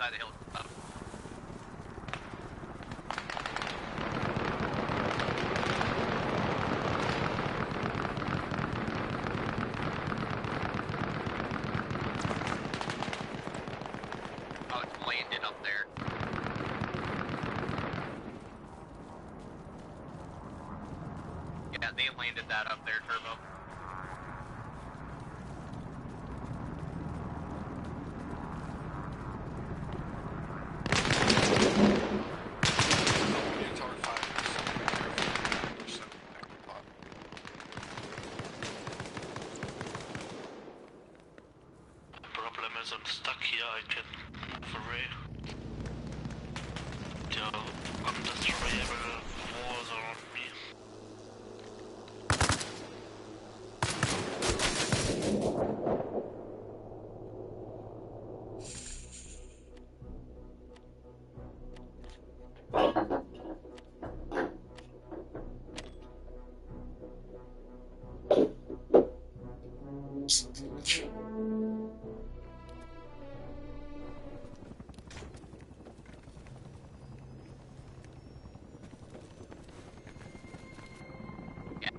side of the hill. Oh, it's landed up there. Yeah, they landed that up there, Turbo. I'm stuck here, I can move away. The undestroyable walls around me.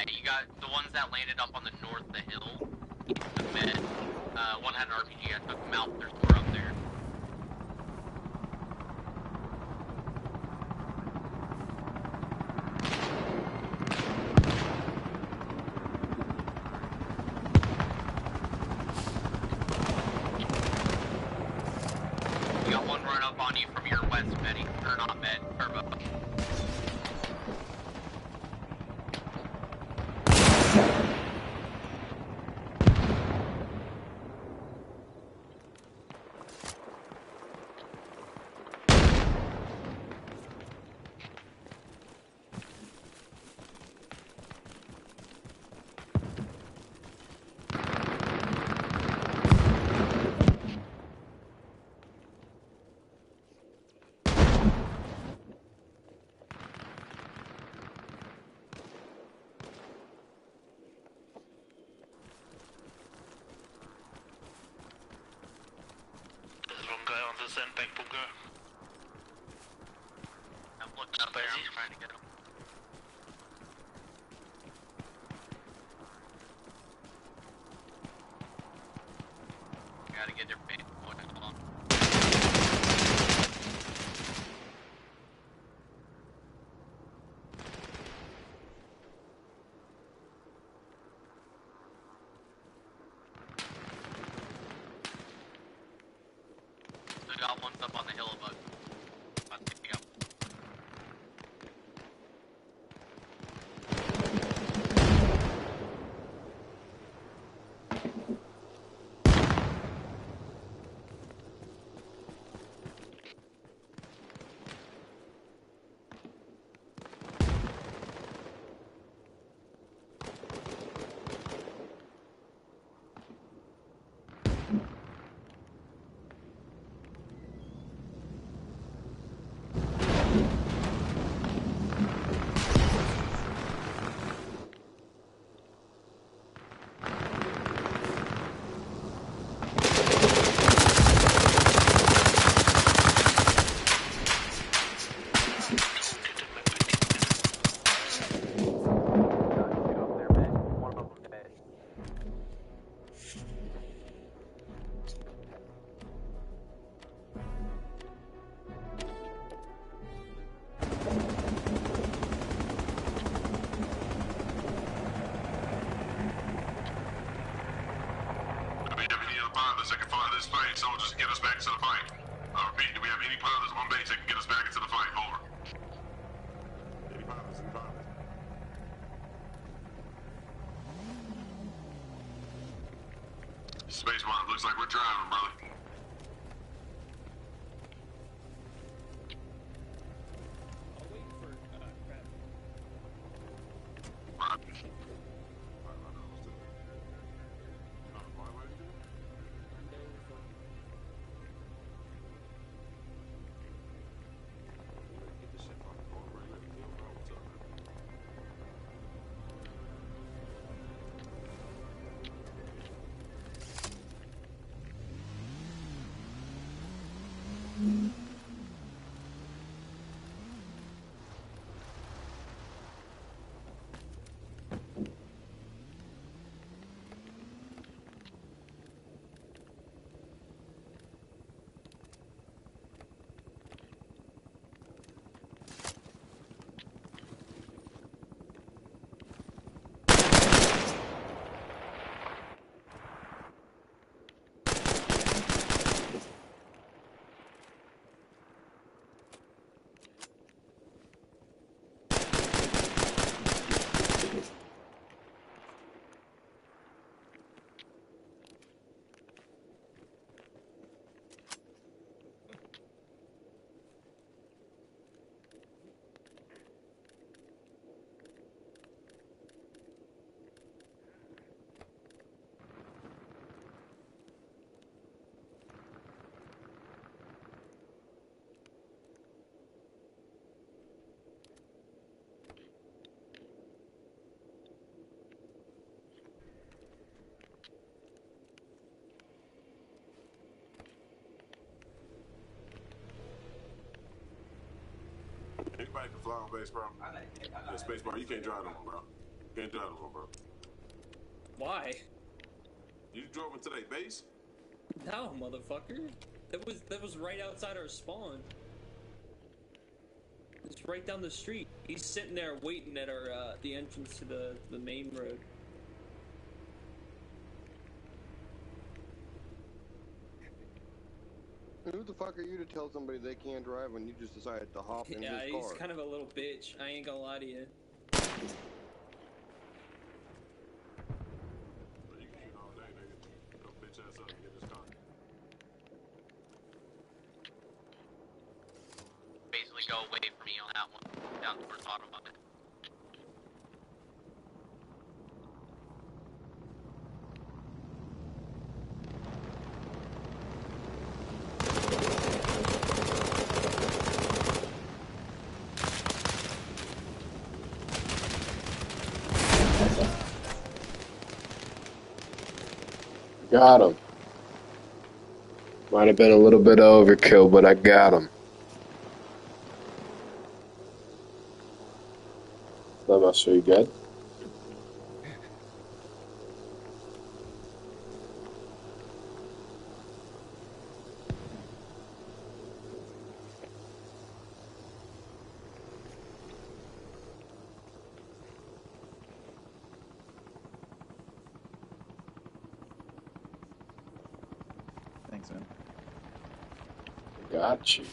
You got the ones that landed up on the north of the hill. The med. One had an RPG. I took them out. There's more up there. You got one run up on you from your west, Betty. Or not med. Turbo. The sandbag bunker. I'm looking up there, I'm trying to get him. Gotta get their face going along. Got ones up on the hill above. About to pick up. That can fire this fight, soldiers, and get us back to the fight. I repeat, do we have any pilots on base that can get us back into the fight? Over. Any pilots? Any pilots? Spaceman, looks like we're driving, brother. I'll wait for Crab. Anybody can fly on base, bro. Yeah, space bar, you can't drive them, bro. You can't drive them, bro. Why? You drove into their base? No, motherfucker. That was right outside our spawn. It's right down the street. He's sitting there waiting at our the entrance to the main road. Who the fuck are you to tell somebody they can't drive when you just decided to hop in Yeah, his he's car? kind of a little bitch. I ain't gonna lie to you. Bro, you can shoot all day, nigga. Go bitch ass up and get this car. Basically, go away from me on that one. Down towards Ottawa. Got him. Might have been a little bit of overkill, but I got him. That must be good. Thanks, man. Got you.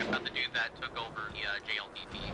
About the dude that took over the JLTV.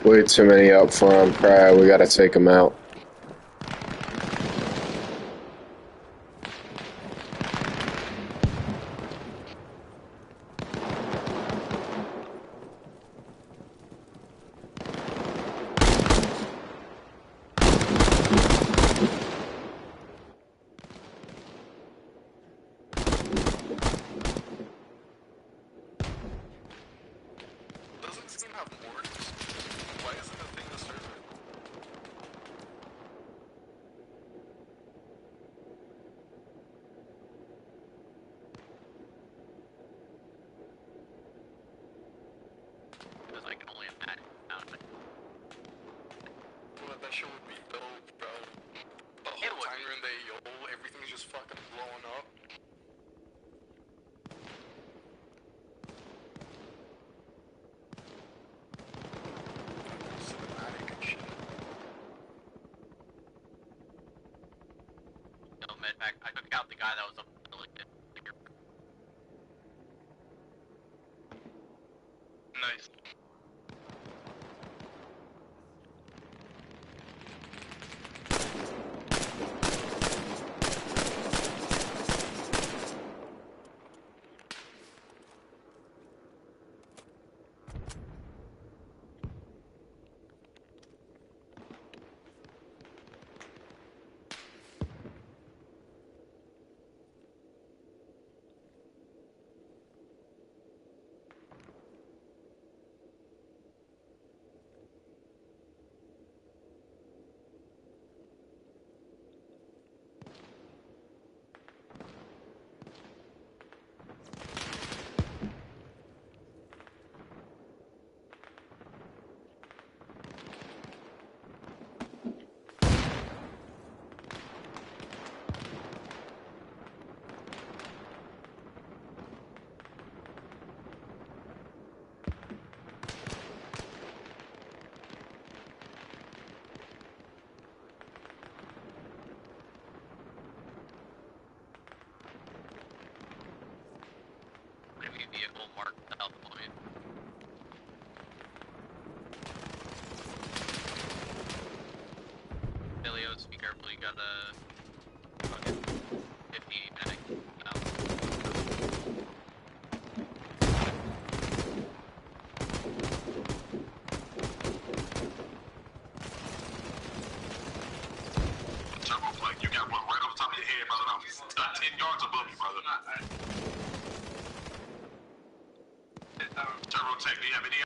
Way too many up front, Pride. We gotta take them out. have mortars? Why isn't the thing the server? Because I can only imagine. Well, that shit would be dope, bro. The It whole would time be. you're in the AO, everything's just fucking blowing up. Cinematic and shit. No, medpack. I took out the guy that was up the building. Nice. Enemy vehicle marked south of point. Helios, be careful, you got a fucking 50 panic. Turbo plate, you got one right on the top of your head, brother. About 10 yards above you, brother. Turbo tech, do you have any?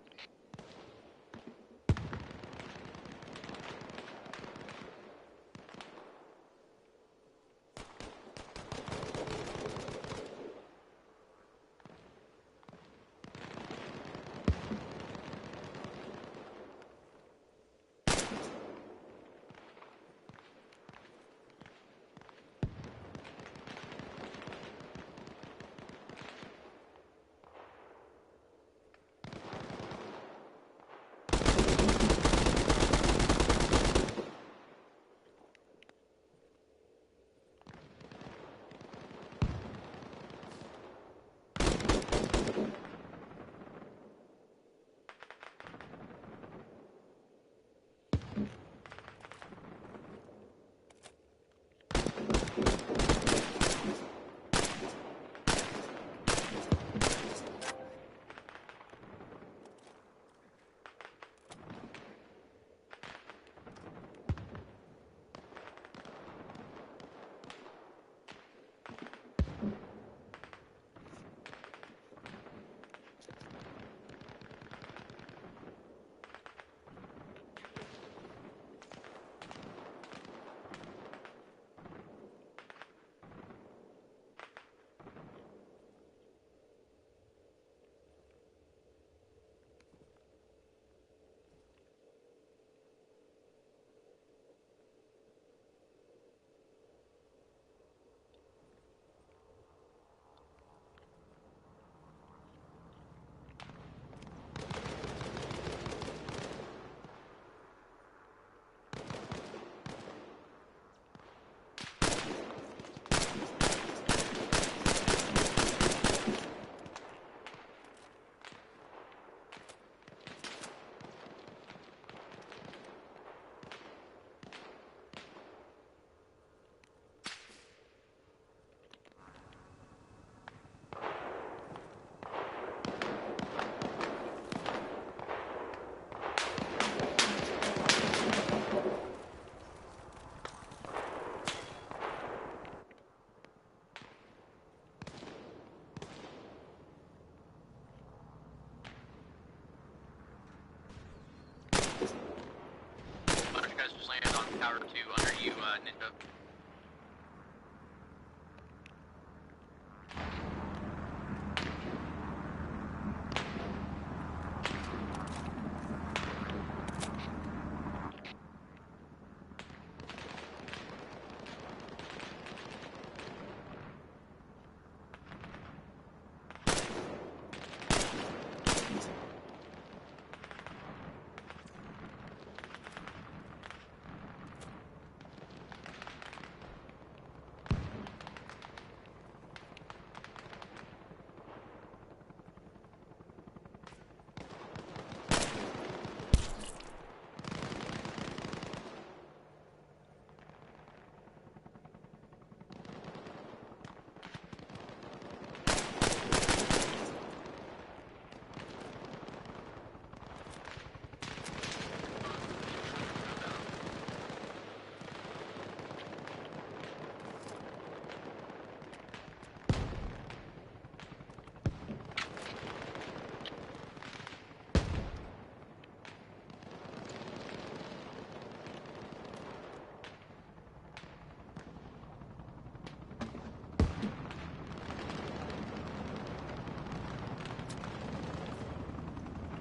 Tower 2 under you, Ninja.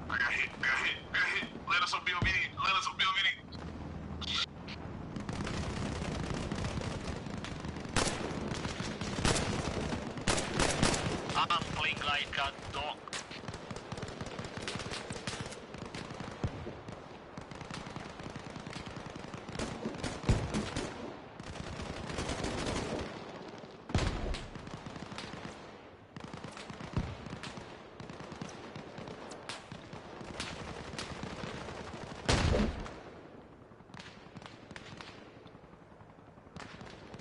I got hit. Let us up BOVD. I'm playing like a dog.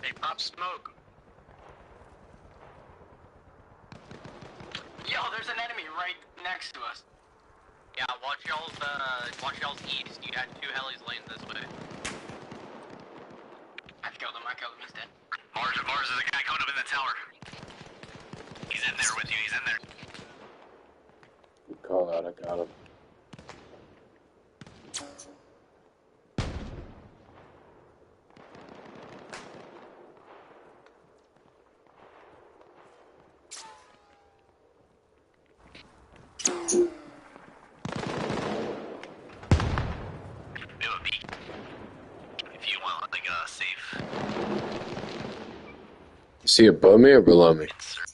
Hey, pop smoke. Yo, there's an enemy right next to us. Yeah, watch y'all's east. You got 2 helis laying this way. I've killed him. He's dead. Mars, there's a guy coming up in the tower. He's in there with you, he's in there. Good call out, I got him. We have a peek. If you want, like, a safe. Is he above me or below me? Insert.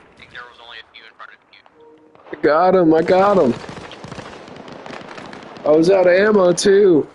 I think there was only a few in front of you. I got him. I was out of ammo too.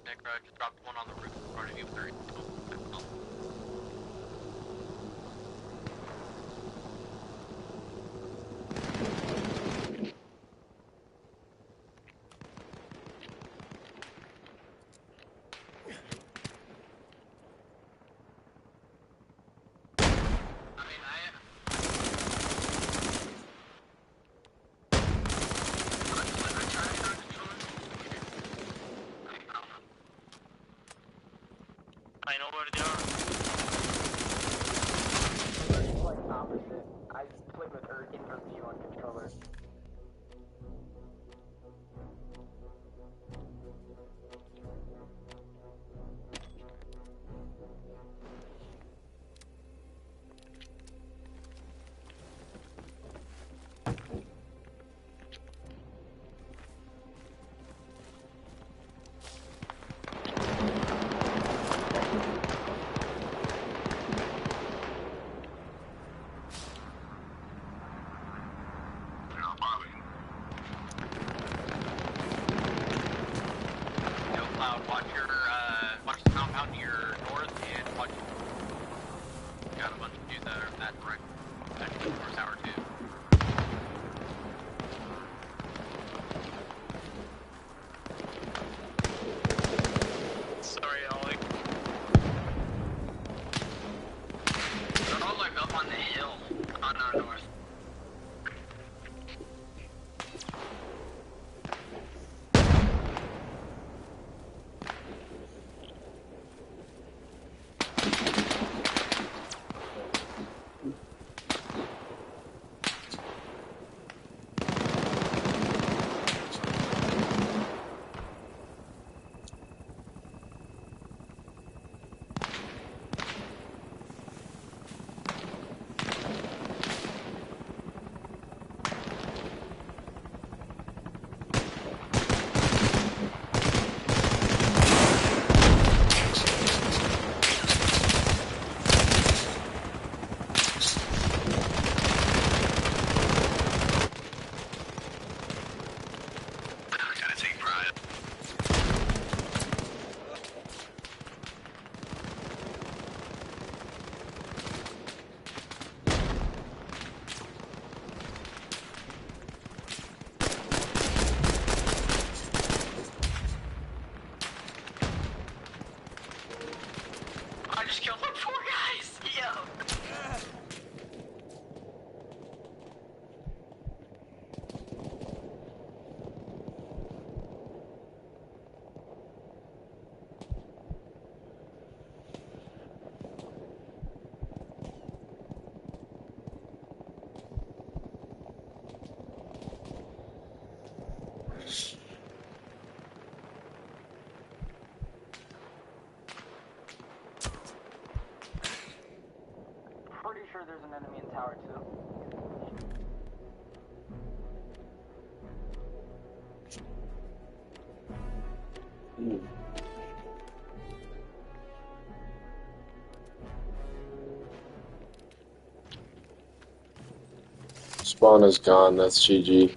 Nick, just dropped one on the roof in front of you. I played with invert view on controller. Yo, Cloud, watch the compound to your north and watch. Got a bunch of dudes that are in that direction. That towards tower 2. Sorry, Ollie. They're all like up on the hill on our north. Gotta take pride. I just killed like 4 guys! Yo! Pretty sure there's an enemy in tower 2. Spawn is gone. That's GG.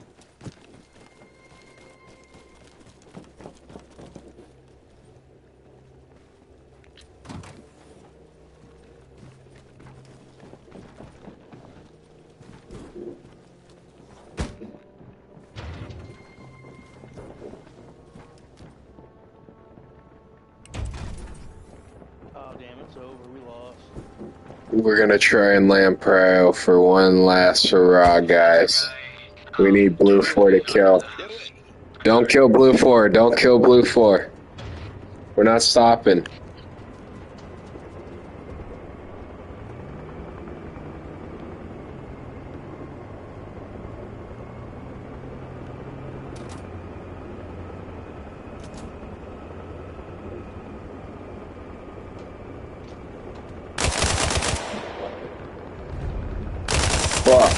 Oh damn, it's over. We lost. We're gonna try and land prio for one last hurrah, guys. We need Blue 4 to kill. Don't kill Blue 4. Don't kill Blue 4. We're not stopping. Fuck.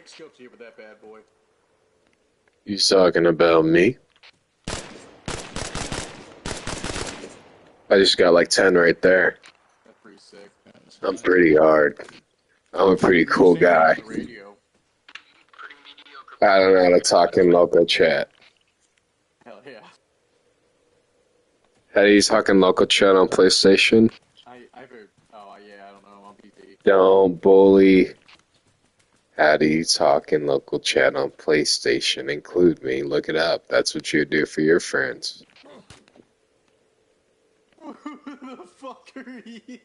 quick scopes here with that bad boy. You talking about me? I just got like 10 right there. That's pretty sick. I'm pretty hard. I'm a pretty cool guy. I don't know how to talk in local chat. Hell yeah. How do you talk in local chat on PlayStation? I've heard. Oh yeah, I don't know. On PC. Don't bully. How do you talk in local chat on PlayStation? Include me. Look it up. That's what you do for your friends. Who the fuck are you?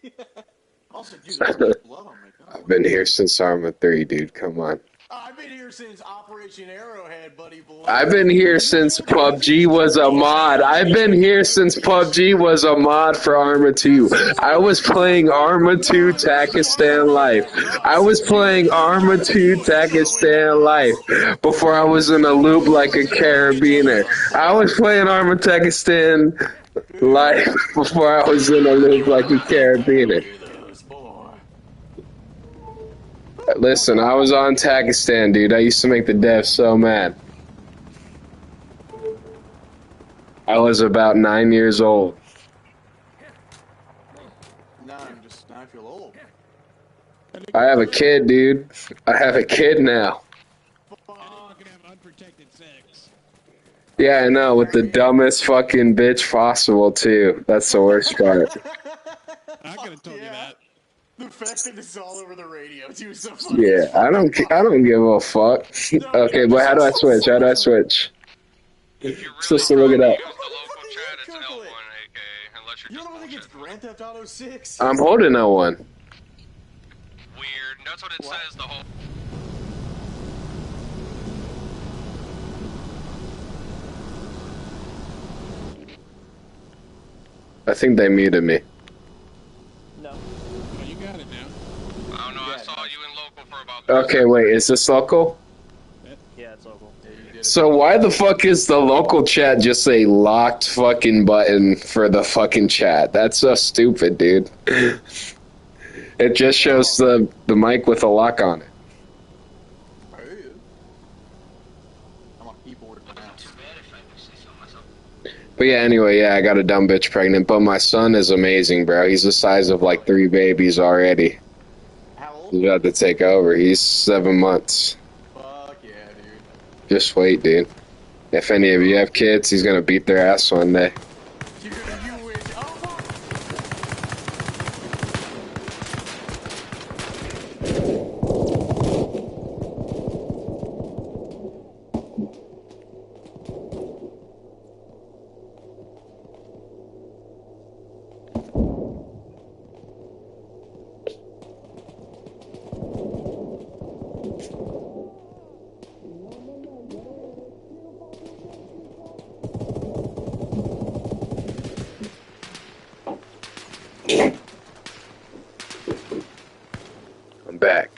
Also, dude, there's blood on me. I've been here since Arma 3, dude. Come on. I've been here since Operation Arrowhead, buddy boy. I've been here since PUBG was a mod. I've been here since PUBG was a mod for Arma 2. I was playing Arma 2 Takistan Life. I was playing Arma 2 Takistan Life before I was in a loop like a carabiner. I was playing Arma Takistan Life before I was in a loop like a carabiner. Listen, I was on Takistan, dude. I used to make the devs so mad. I was about 9 years old. Now I feel old. I have a kid, dude. I have a kid now. Yeah, I know, with the dumbest fucking bitch possible, too. That's the worst part. I could have told you that. The fact that it's all over the radio, too, is so funny. Yeah, I don't give a fuck. Okay, but how do I switch? How do I switch? Just to look it up. You don't think it's Grand Theft Auto 6? I'm holding L1. Weird. That's what it says the whole... I think they muted me. No. Oh, you got it now. I don't know, I saw you in local for about... Okay, wait, is this local? Yeah, it's local. So why the fuck is the local chat just a locked fucking button for the fucking chat? That's so stupid, dude. It just shows the mic with a lock on it. I'm on keyboard for now. But yeah, anyway, yeah, I got a dumb bitch pregnant, but my son is amazing, bro. He's the size of like 3 babies already. How old? He's about to take over. He's 7 months. Fuck yeah, dude. Just wait, dude. If any of you have kids, he's gonna beat their ass one day. You win. Oh, fuck! I'm back.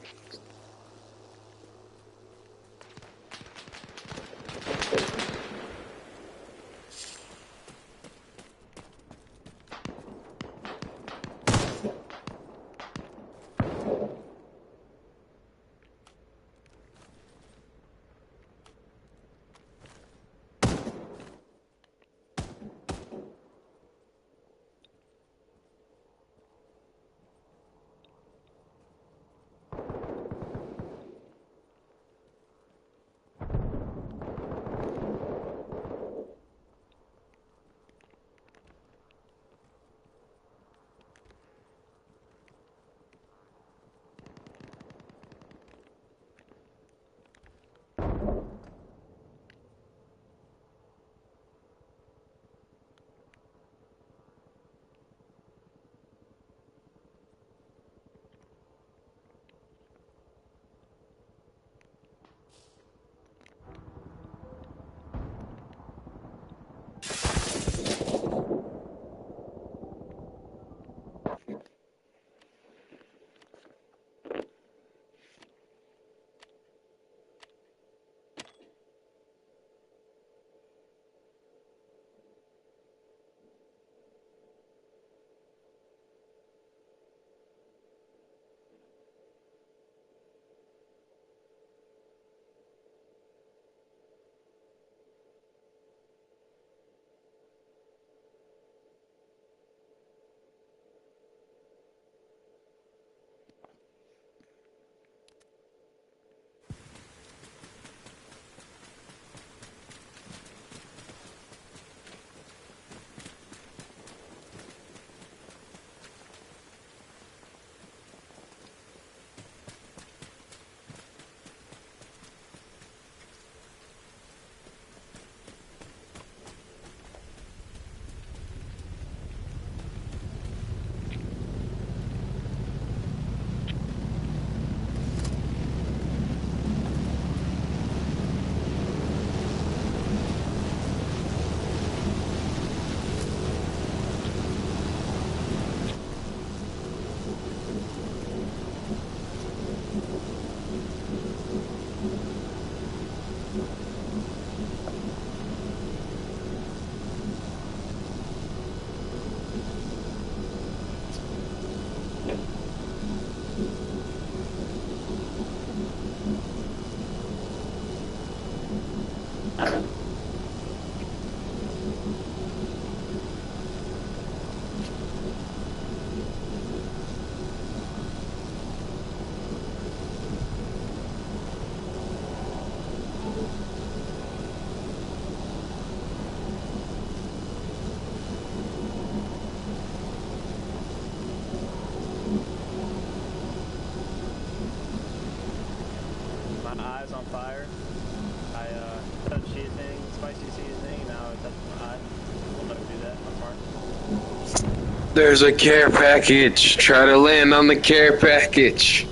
eyes on fire. I touch seasoning, spicy seasoning, now I touch my eye. We'll never do that. I'm smart. There's a care package. Try to land on the care package.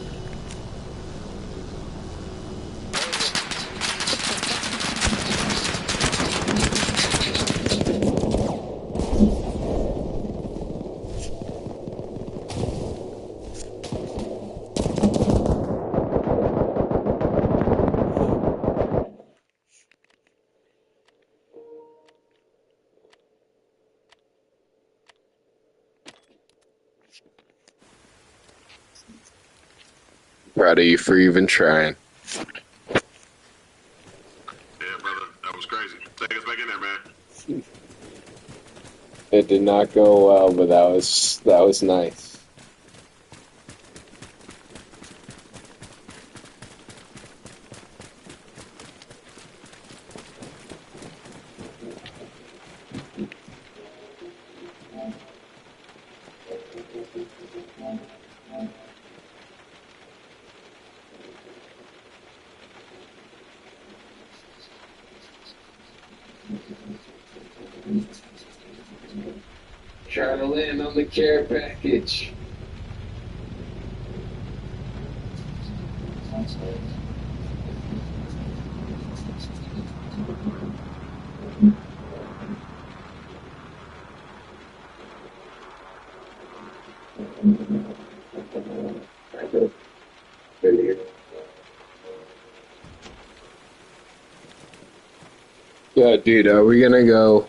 Proud of you for even trying. Yeah, brother, that was crazy. Take us back in there, man. It did not go well, but that was nice. Trying to land on the care package. Yeah, dude, are we gonna go?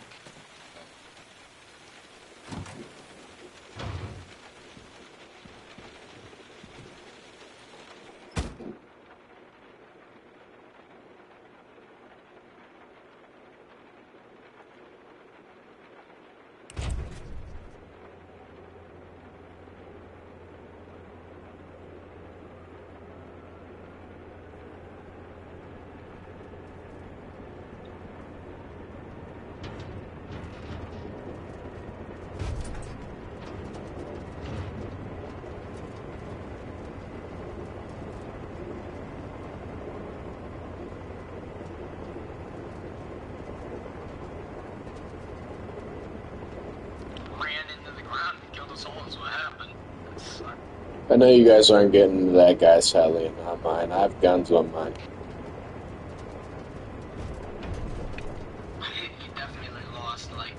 I know you guys aren't getting into that guy's heli, not mine. I have guns on mine. You definitely lost, like.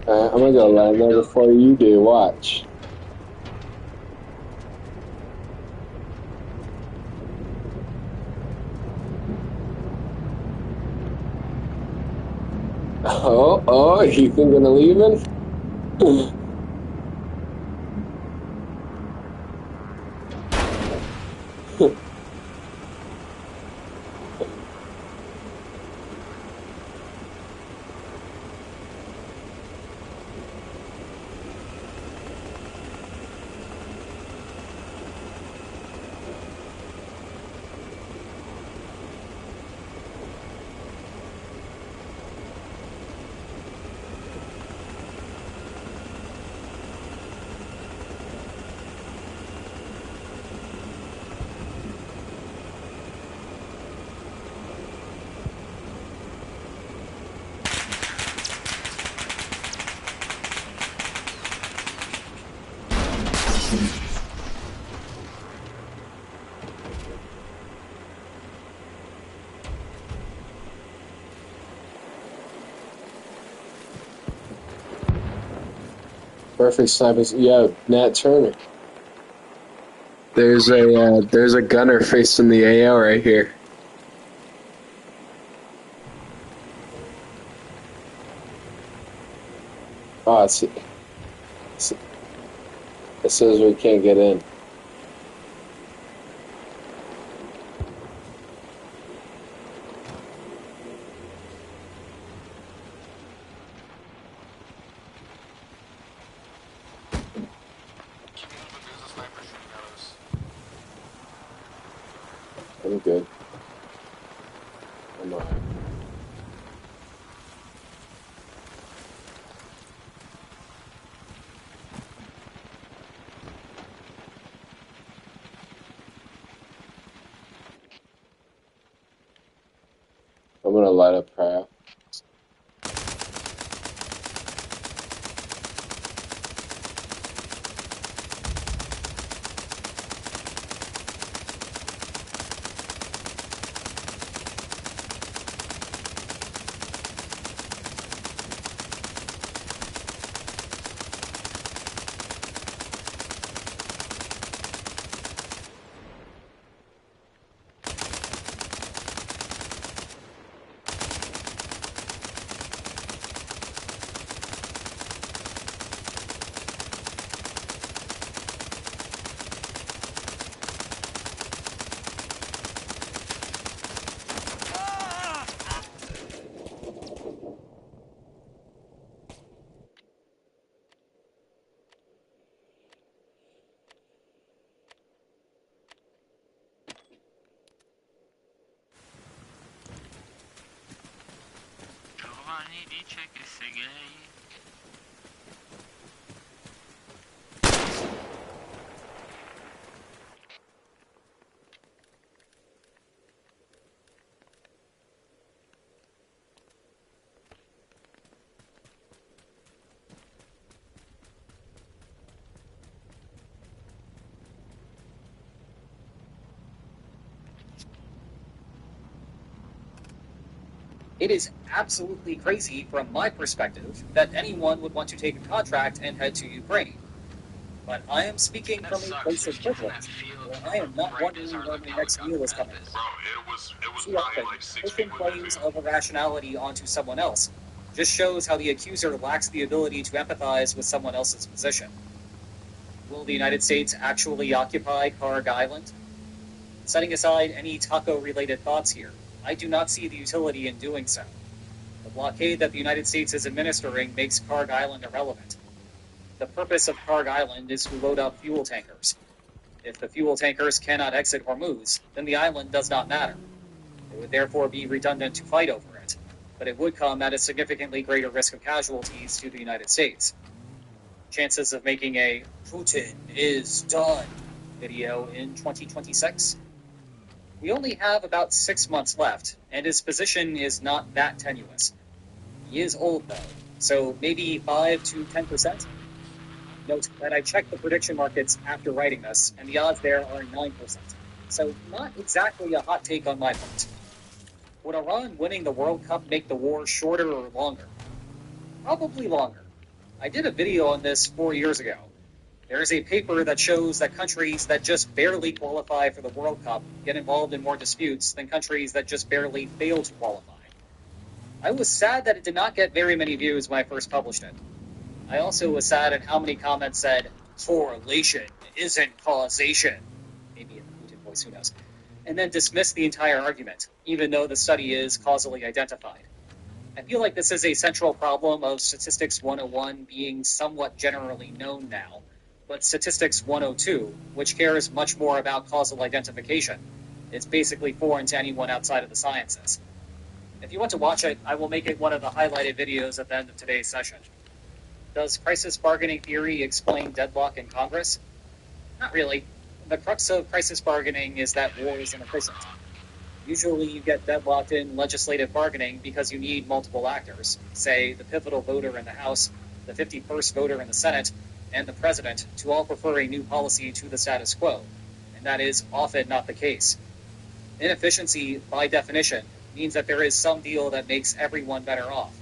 I'm gonna go land there before you do. Watch. Oh, you thinking of leaving? Perfect sniper. Yeah, Nat Turner. There's a gunner facing the AO right here. Oh, it says we can't get in. I'm good. I'm alright. I'm gonna let it prowl. Giovanni dice che sei gay. It is absolutely crazy from my perspective that anyone would want to take a contract and head to Ukraine. But I am speaking from a place of privilege, where I am not wondering where my next meal is coming from. Bro, it was Too probably often, like 6 pushing people in that claims vehicle. of irrationality onto someone else just shows how the accuser lacks the ability to empathize with someone else's position. Will the United States actually occupy Karg Island? Setting aside any taco-related thoughts here, I do not see the utility in doing so. The blockade that the United States is administering makes Karg Island irrelevant. The purpose of Karg Island is to load up fuel tankers. If the fuel tankers cannot exit Hormuz, then the island does not matter. It would therefore be redundant to fight over it, but it would come at a significantly greater risk of casualties to the United States. Chances of making a Putin is done video in 2026? We only have about 6 months left, and his position is not that tenuous. He is old, though, so maybe 5 to 10%? Note that I checked the prediction markets after writing this, and the odds there are 9%. So not exactly a hot take on my part. Would Iran winning the World Cup make the war shorter or longer? Probably longer. I did a video on this 4 years ago. There is a paper that shows that countries that just barely qualify for the World Cup get involved in more disputes than countries that just barely fail to qualify. I was sad that it did not get very many views when I first published it. I also was sad at how many comments said, correlation isn't causation. Maybe in a Putin voice, who knows. And then dismissed the entire argument, even though the study is causally identified. I feel like this is a central problem of Statistics 101 being somewhat generally known now, but Statistics 102, which cares much more about causal identification, is basically foreign to anyone outside of the sciences. If you want to watch it, I will make it one of the highlighted videos at the end of today's session. Does crisis bargaining theory explain deadlock in Congress? Not really. The crux of crisis bargaining is that war is inefficient. Usually you get deadlocked in legislative bargaining because you need multiple actors, say the pivotal voter in the House, the 51st voter in the Senate, and the President, to all prefer a new policy to the status quo, and that is often not the case. Inefficiency, by definition, means that there is some deal that makes everyone better off.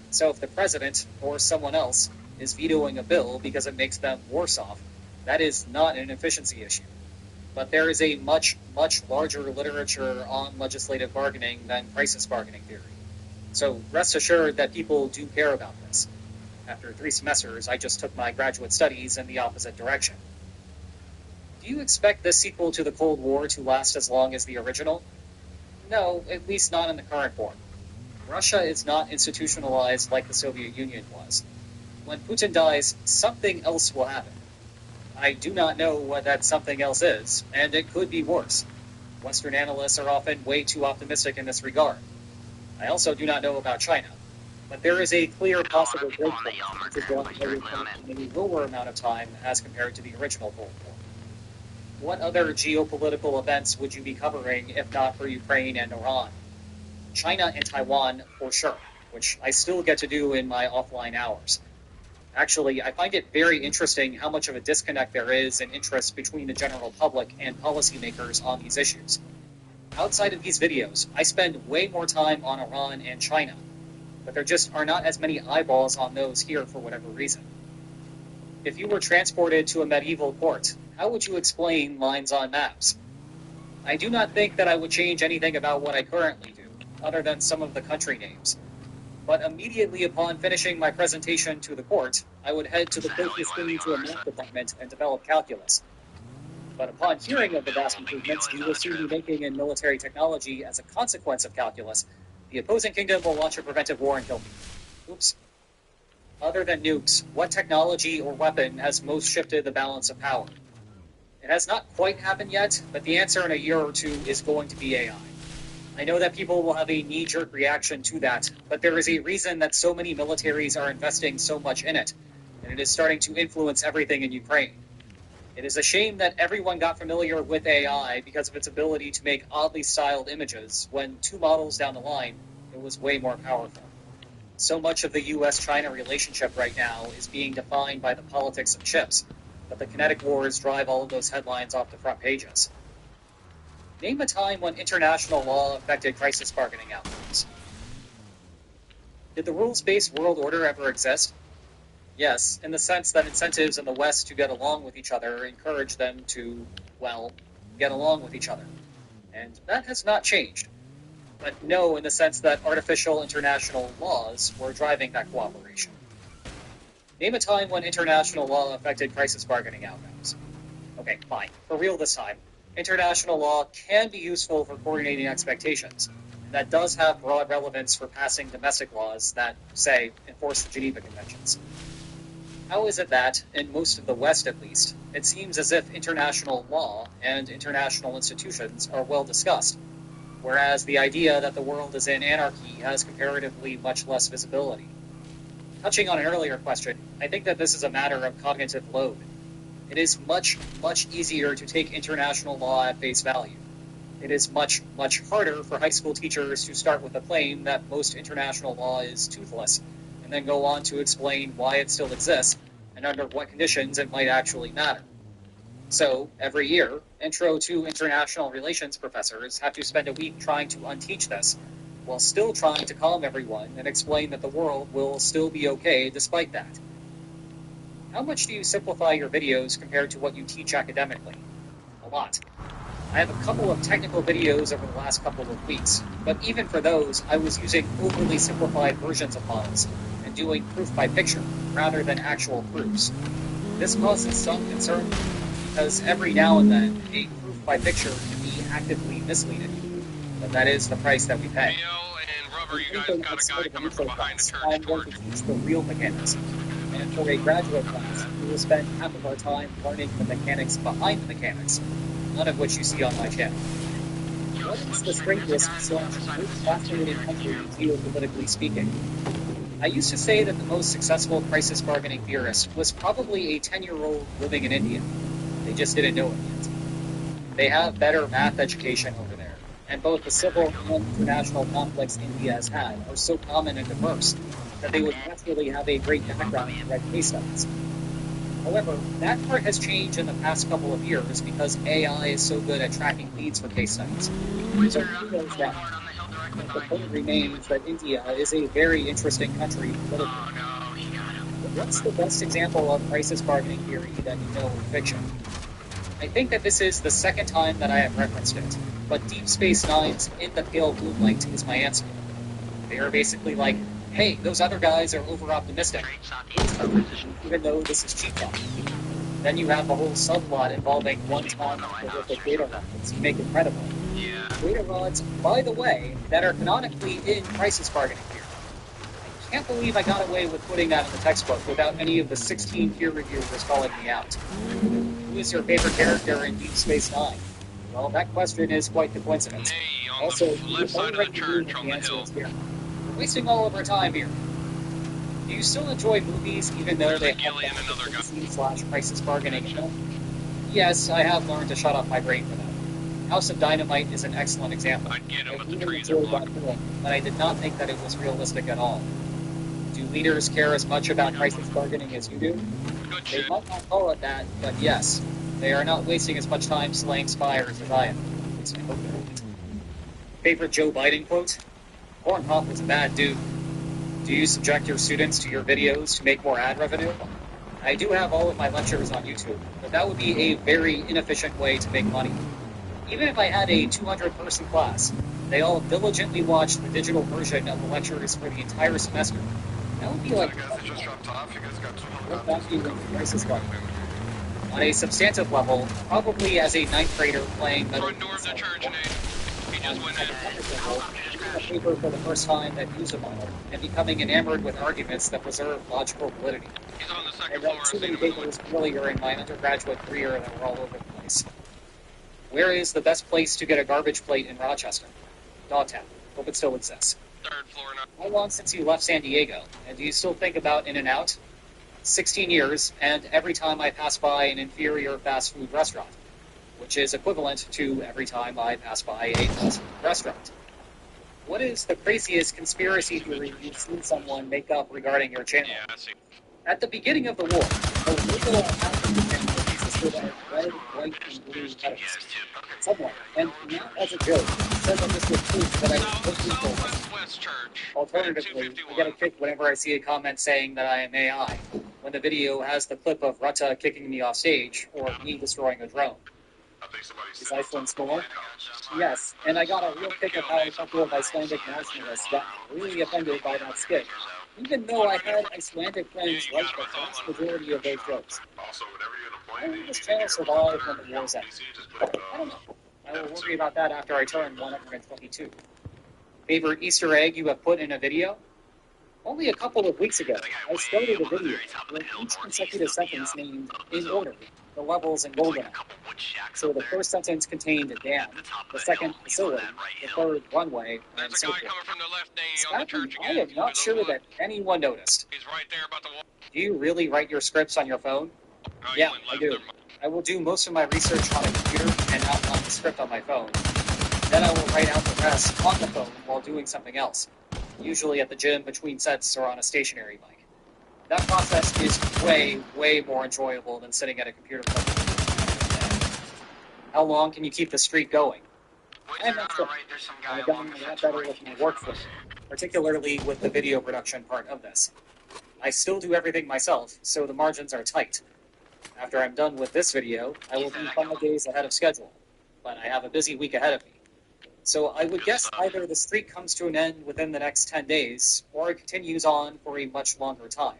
So if the President, or someone else, is vetoing a bill because it makes them worse off, that is not an efficiency issue. But there is a much, much larger literature on legislative bargaining than crisis bargaining theory. So rest assured that people do care about this. After 3 semesters, I just took my graduate studies in the opposite direction. Do you expect this sequel to the Cold War to last as long as the original? No, at least not in the current form. Russia is not institutionalized like the Soviet Union was. When Putin dies, something else will happen. I do not know what that something else is, and it could be worse. Western analysts are often way too optimistic in this regard. I also do not know about China, but there is a clear possible breakpoint which is going to in a lower amount of time as compared to the original Cold War. What other geopolitical events would you be covering if not for Ukraine and Iran? China and Taiwan for sure, which I still get to do in my offline hours. Actually, I find it very interesting how much of a disconnect there is in interest between the general public and policymakers on these issues. Outside of these videos, I spend way more time on Iran and China, but there just are not as many eyeballs on those here for whatever reason. If you were transported to a medieval court, how would you explain lines on maps? I do not think that I would change anything about what I currently do, other than some of the country names. But immediately upon finishing my presentation to the court, I would head to the closest thing to a math department and develop calculus. But upon hearing of the vast improvements we will soon be making in military technology as a consequence of calculus, the opposing kingdom will launch a preventive war and kill me. Oops. Other than nukes, what technology or weapon has most shifted the balance of power? It has not quite happened yet, but the answer in a year or two is going to be AI. I know that people will have a knee-jerk reaction to that, but there is a reason that so many militaries are investing so much in it, and it is starting to influence everything in Ukraine. It is a shame that everyone got familiar with AI because of its ability to make oddly styled images, when 2 models down the line, it was way more powerful. So much of the US-China relationship right now is being defined by the politics of chips, but the kinetic wars drive all of those headlines off the front pages. Name a time when international law affected crisis bargaining outcomes. Did the rules-based world order ever exist? Yes, in the sense that incentives in the West to get along with each other encourage them to, well, get along with each other. And that has not changed. But no, in the sense that artificial international laws were driving that cooperation. Name a time when international law affected crisis bargaining outcomes. Okay, fine. For real this time. International law can be useful for coordinating expectations, and that does have broad relevance for passing domestic laws that, say, enforce the Geneva Conventions. How is it that, in most of the West at least, it seems as if international law and international institutions are well discussed, whereas the idea that the world is in anarchy has comparatively much less visibility? Touching on an earlier question, I think that this is a matter of cognitive load. It is much, much easier to take international law at face value. It is much, much harder for high school teachers to start with the claim that most international law is toothless, and then go on to explain why it still exists, and under what conditions it might actually matter. So, every year, Intro to International Relations professors have to spend a week trying to unteach this, while still trying to calm everyone and explain that the world will still be okay despite that. How much do you simplify your videos compared to what you teach academically? A lot. I have a couple of technical videos over the last couple of weeks, but even for those, I was using overly simplified versions of models and doing proof by picture rather than actual proofs. This causes some concern because every now and then, a proof by picture can be actively misleading, but that is the price that we pay. And Rubber, you guys got a guy coming from behind the church. I'm going to teach the real mechanics. And for a graduate class, we will spend half of our time learning the mechanics behind the mechanics, none of which you see on my channel. What is the strangest / most fascinating country geopolitically speaking? I used to say that the most successful crisis bargaining theorist was probably a 10-year-old living in India. They just didn't know it yet. They have better math education over there, and both the civil and international conflicts India has had are so common and diverse that they would naturally have a great background in red case studies. However, that part has changed in the past couple of years because AI is so good at tracking leads for case studies. So who knows that? The point remains that India is a very interesting country politically. What's the best example of crisis bargaining theory that you know in fiction? I think that this is the second time that I have referenced it, but Deep Space Nine's In the Pale Moonlight is my answer. They are basically like, hey, those other guys are over-optimistic, even though this is cheap talk. Then you have the whole subplot involving one-time horrific data rods to make it credible. Data rods, by the way, that are canonically in crisis bargaining theory. I can't believe I got away with putting that in the textbook without any of the 16 peer reviewers calling me out. Who is your favorite character in Deep Space Nine? Well, that question is quite the coincidence. Hey, on Also, the left side of the church on the hill. We're wasting all of our time here. Do you still enjoy movies even though they have that / crisis bargaining in them? Yes, I have learned to shut off my brain for that. House of Dynamite is an excellent example. I'd get 'em I at the really trees enjoyed or that film, but I did not think that it was realistic at all. Do leaders care as much about crisis bargaining as you do? Good They shit. might not call it that, but yes, they are not wasting as much time slaying spires as I am. At least I hope they're not. Favorite Joe Biden quote? Kornhoff is a bad dude. Do you subject your students to your videos to make more ad revenue? I do have all of my lectures on YouTube, but that would be a very inefficient way to make money. Even if I had a 200-person class, they all diligently watch the digital version of the lectures for the entire semester. That would be like prices like. On a substantive level, probably as a ninth grader playing metal. Front door of the church, Nate. He just went in. Reading a paper for the first time that used a model and becoming enamored with arguments that preserve logical validity. He's on the I second read floor. too I've many seen him in the papers earlier in my undergraduate career that were all over the place. Where is the best place to get a garbage plate in Rochester? Dogtown. Hope it still exists. third floor now. How long since you left San Diego? And do you still think about In-N-Out? 16 years, and every time I pass by an inferior fast food restaurant, which is equivalent to every time I pass by a fast food restaurant. What is the craziest conspiracy theory you've seen someone make up regarding your channel? Yeah, I see. At the beginning of the war, the original African channel consisted of red, white, and blue letters. Someone, and not as a joke, said that this was proof that I was Southwest Church. Alternatively, I get a kick whenever I see a comment saying that I am AI, when the video has the clip of Rutta kicking me off stage, or me destroying a drone. Is Iceland small? Yes, and I got a real kick of how a couple of Icelandic nationalists got really offended by that skit, even though I had Icelandic friends write the vast majority of those jokes. How will this channel survive when the war's end? I don't know. I will worry about that after I turn 122. Favorite Easter egg you have put in a video? Only a couple of weeks ago, I started a video with each consecutive sentence named, in order, the levels in Goldeneye. So the first sentence contained a dam, the second facility, the third runway, and so forth. Sadly, I am not sure that anyone noticed. He's right there about the wall. Do you really write your scripts on your phone? Yeah, I do. I will do most of my research on a computer and outline the script on my phone. Then I will write out the rest on the phone while doing something else, usually at the gym between sets or on a stationary mic. That process is way, way more enjoyable than sitting at a computer playing. How long can you keep the streak going? I'm not sure. I've gotten a lot better with my workflow, particularly with the video production part of this. I still do everything myself, so the margins are tight. After I'm done with this video, I will be 5 days ahead of schedule, but I have a busy week ahead of me. So I would guess either the streak comes to an end within the next 10 days, or it continues on for a much longer time.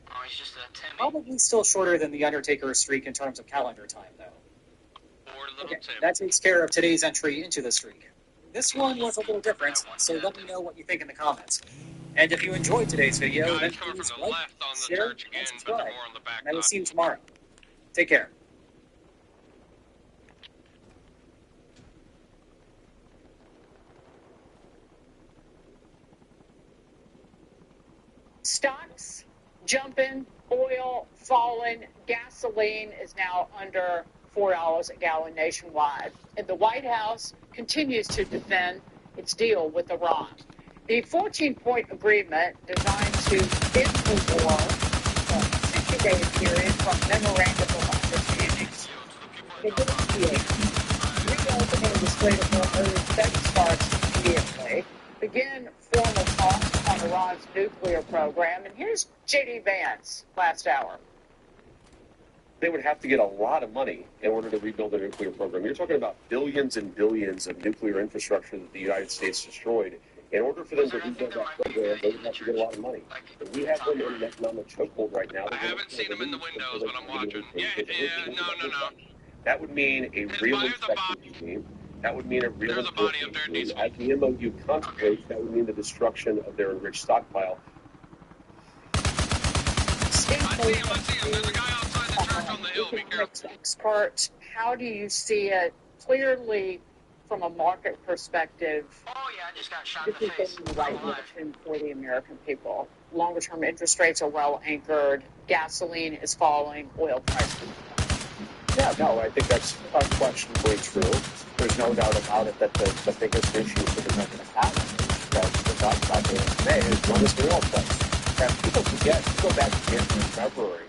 Probably still shorter than the Undertaker's streak in terms of calendar time, though. Okay, that takes care of today's entry into the streak. This one was a little different, so let me know what you think in the comments. And if you enjoyed today's video, then please like, share, and subscribe. And I will see you tomorrow. Take care. Stocks jumping, oil falling, gasoline is now under $4 a gallon nationwide. And the White House continues to defend its deal with Iran. The 14-point agreement designed to end the war, a 60-day period from memorandum of understanding, negotiate, reopening the Strait of Hormuz that starts immediately, begin formal talks on Iran's nuclear program. And here's J.D. Vance last hour. They would have to get a lot of money in order to rebuild their nuclear program. You're talking about billions and billions of nuclear infrastructure that the United States destroyed. In order for them to rebuild that program, they would have to get a lot of money. But we have them in an economic chokehold right now. I haven't seen them in the windows, but I'm watching. No. That would mean a real inspection regime. That would mean a real enforcement regime. As the MOU contemplates, that would mean the destruction of their enriched stockpile. I see him. There's a guy outside the church on the hill. Be careful. Expert, how do you see it clearly from a market perspective? Oh yeah, I just got shot in the This face. is the right direction for the American people. Longer-term interest rates are well anchored. Gasoline is falling. Oil prices. Yeah, no, I think that's unquestionably true. There's no doubt about it that the biggest issue for the American economy that we're talking about here today is what is the oil price. And people forget, go back to January and February,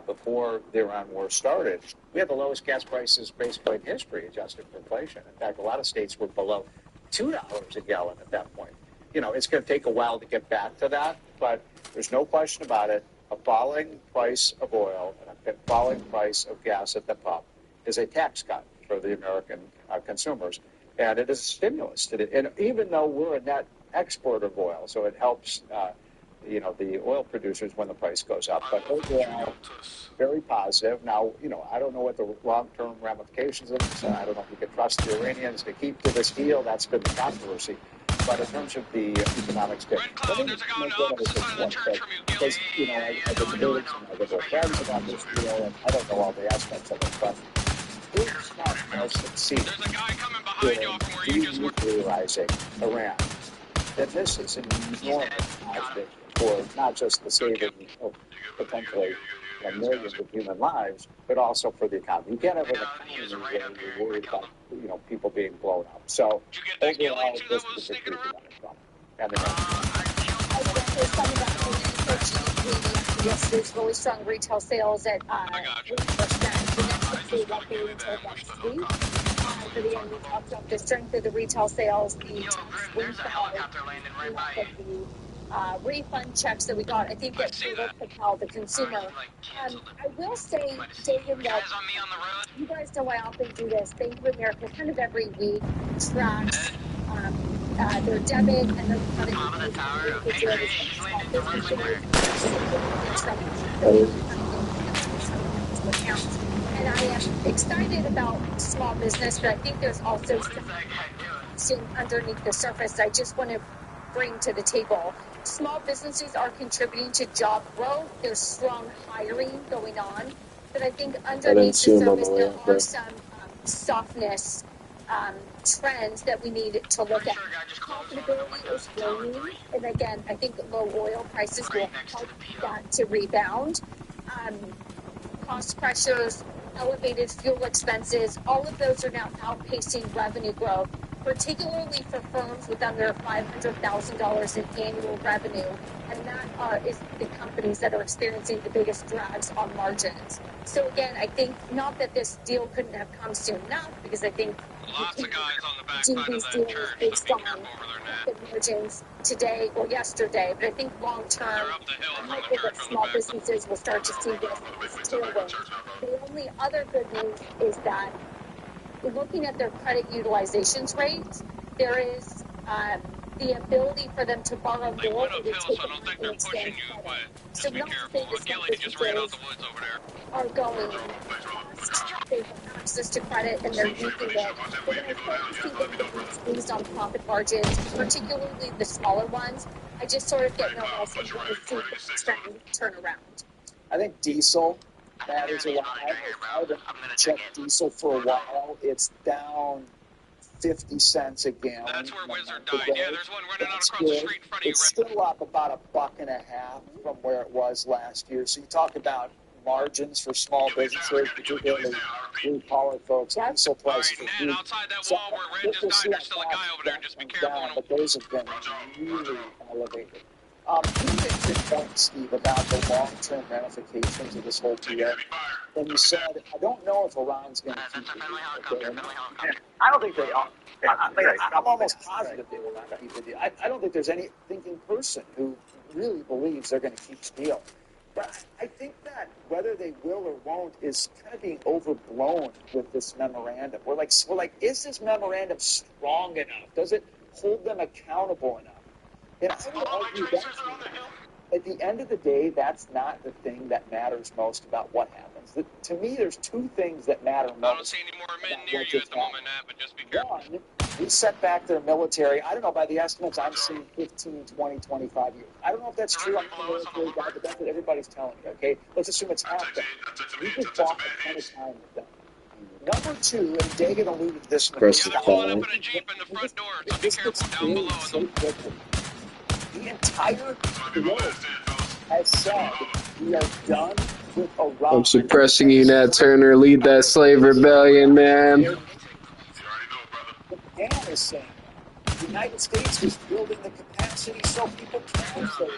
before the Iran war started, we had the lowest gas prices basically in history, adjusted for inflation. In fact, a lot of states were below $2 a gallon at that point. You know, it's going to take a while to get back to that, but there's no question about it. A falling price of oil and a falling price of gas at the pump is a tax cut for the American consumers, and it is a stimulus. And even though we're a net exporter of oil, so it helps, the oil producers when the price goes up. But overall, very positive. Now, I don't know what the long-term ramifications of this are. I don't know if we can trust the Iranians to keep to this deal. That's been the controversy. But in terms of the economic state, Cloud, there's a guy on the opposite side of the church from you. because, I've been debating some of my liberal friends about this deal, and I don't know all the aspects of it, but if Trump has succeeded in denuclearizing Iran, then this is an enormous positive for not just the saving of potentially millions of human lives, but also for the economy. You can't have an economy where you're worried about people being blown up. So overall, this is a big reason why it's Trump. And yes, there's really strong retail sales at 8%. The next week, what they retail next week. But again, we talked about the strength of the retail sales, the refund checks that we got. I think that Propel, the consumer. I will say, David, that you guys know I often do this. Bank of America kind of every week tracks their debit and their credit and I am excited about small business, but I think there's also something underneath the surface I just want to bring to the table. Small businesses are contributing to job growth. There's strong hiring going on, but I think underneath the surface there are some softness trends that we need to look at. Profitability is waning, and again, I think low oil prices will help that to rebound. Cost pressures, elevated fuel expenses, all of those are now outpacing revenue growth, particularly for firms with under $500,000 in annual revenue. And that is the companies that are experiencing the biggest drags on margins. So again, I think not that this deal couldn't have come soon enough, because I think lots of guys on the back do side these of that deals church, based so on be careful over there, Nat. the margins today or yesterday. But I think long term, I'm hopeful that small businesses will start to see this as tailwind. The only other good news is that looking at their credit utilizations rates, there is the ability for them to borrow more or to take on and extend credit. So not to say the small businesses are going fast, they have access to credit and they're using it. But when I start to see them getting squeezed on profit margins, particularly the smaller ones, I just sort of get nervous and want to see the trend turn around. I think diesel, that is a lot. I've checked diesel for a while. It's down 50 cents a gallon. That's where Wizard died. Yeah, there's one running out across the street in front of you. It's still up about $1.50 from where it was last year. So you talk about margins for small businesses, particularly blue-collar folks. Diesel prices. All right, Ned, outside that wall where Red just died, there's still a guy over there. Just be careful. But those have been really elevated. You made your point, Steve, about the long-term ramifications of this whole deal. And you said, I don't know if Iran's going to keep it. I don't think they are. I'm almost positive they will not keep the deal. I don't think there's any thinking person who really believes they're going to keep the deal. But I think that whether they will or won't is kind of being overblown with this memorandum. We're like, is this memorandum strong enough? Does it hold them accountable enough? And I would argue that at the end of the day, that's not the thing that matters most about what happens. To me, there's two things that matter most. I don't see any more men near you at the moment, Nat, but just be careful. One, we set back their military. I don't know, by the estimates, I'm seeing 15, 20, 25 years. I don't know if that's true. I'm not a military guy, but that's what everybody's telling me, okay? Let's assume it's half that. We just bought a ton of time with them. Number two, and Dagan alluded to this. Yeah, they're pulling up in a Jeep in the front door, so be careful down below. The entire globe has said we are done with Iran. I'm suppressing you, Nat Turner. Lead that slave rebellion, man. what Dan is saying. The United States is building the capacity so people can say that.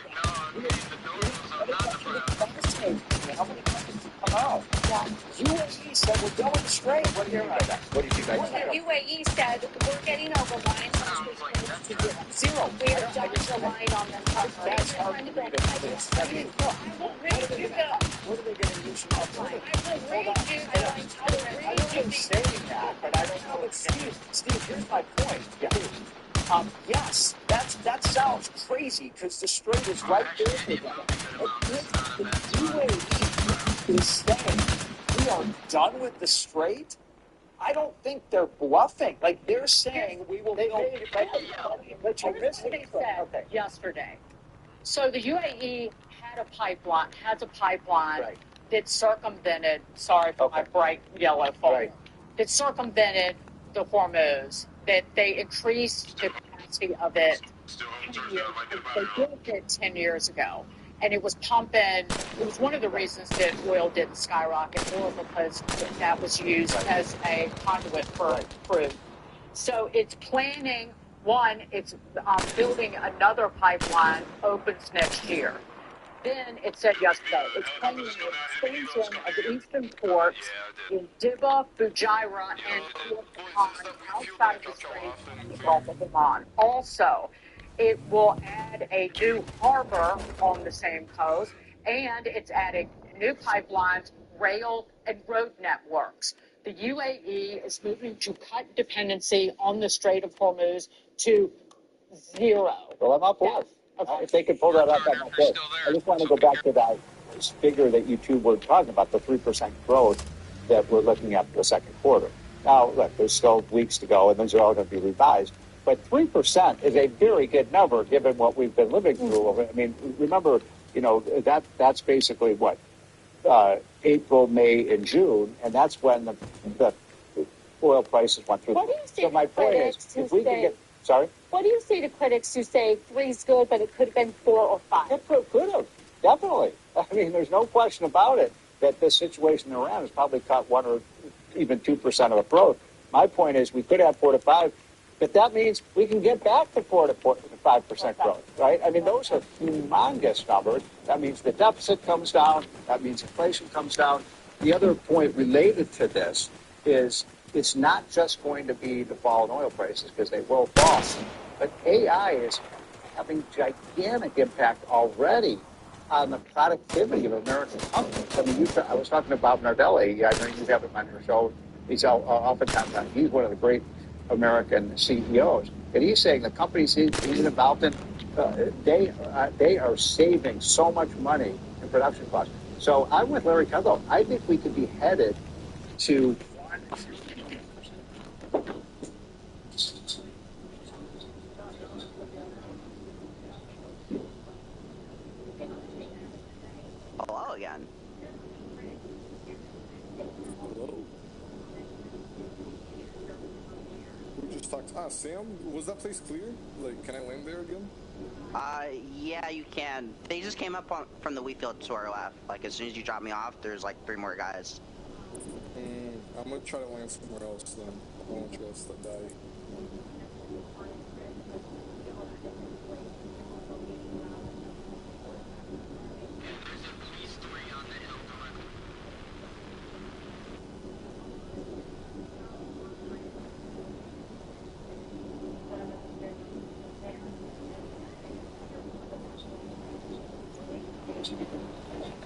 How many countries come out? Yeah. UAE said we're going straight. What do you mean by that? What did you guys say? The UAE said we're getting over lines to zero. We are done relying on them. That's hard to read. I mean, what are they going to use? I will read you that. I know they're saying that, but I don't know. But Steve, here's my point. Yeah. Yes, that sounds crazy because the strait is right there for them. The UAE is saying we are done with the strait. I don't think they're bluffing. Like they're saying we will. They said yesterday. So the UAE has a pipeline that circumvented. Sorry for my bright yellow phone. That circumvented the Hormuz. That they increased the capacity of it. They built it 10 years ago, and it was pumping. It was one of the reasons that oil didn't skyrocket more because that was used as a conduit for crude. So it's planning. One, it's building another pipeline, opens next year. Then it said yesterday, it's planning the expansion of the eastern ports in Dibba, Fujairah, and outside of the Strait and the Gulf of Oman. Also, it will add a new harbor on the same coast, and it's adding new pipelines, rail, and road networks. The UAE is moving to cut dependency on the Strait of Hormuz to zero. Well, I'm up for it. If they could pull that up, I'm up for it. I just want to go back to that figure that you two were talking about, the 3% growth that we're looking at for the second quarter. Now, look, there's still weeks to go, and those are all going to be revised. But 3% is a very good number given what we've been living through. I mean, remember, that's basically what? April, May, and June, and that's when the oil prices went through. What do you say so my point is, if we can get... Sorry? What do you say to critics who say 3 is good, but it could have been 4 or 5? It could have, definitely. I mean, there's no question about it that this situation in Iran has probably cut 1 or even 2% of the growth. My point is we could have 4 to 5, but that means we can get back to 4 to 5% growth, right? I mean, those are humongous numbers. That means the deficit comes down. That means inflation comes down. The other point related to this is it's not just going to be the fall in oil prices, because they will fall, but AI is having gigantic impact already on the productivity of American companies. I mean, I was talking about Nardelli. I know you have him on your show. He's oftentimes on. He's one of the great American CEOs, and he's saying the companies he's involved in, they are saving so much money in production costs. So I'm with Larry Kudlow. I think we could be headed to hello again. Hello. We just talked. Sam, was that place clear? Like, can I land there again? Yeah, you can. They just came up from the wheat field to our left. Like, as soon as you drop me off, there's like 3 more guys. I'm gonna try to land somewhere else then. I don't want you guys to die.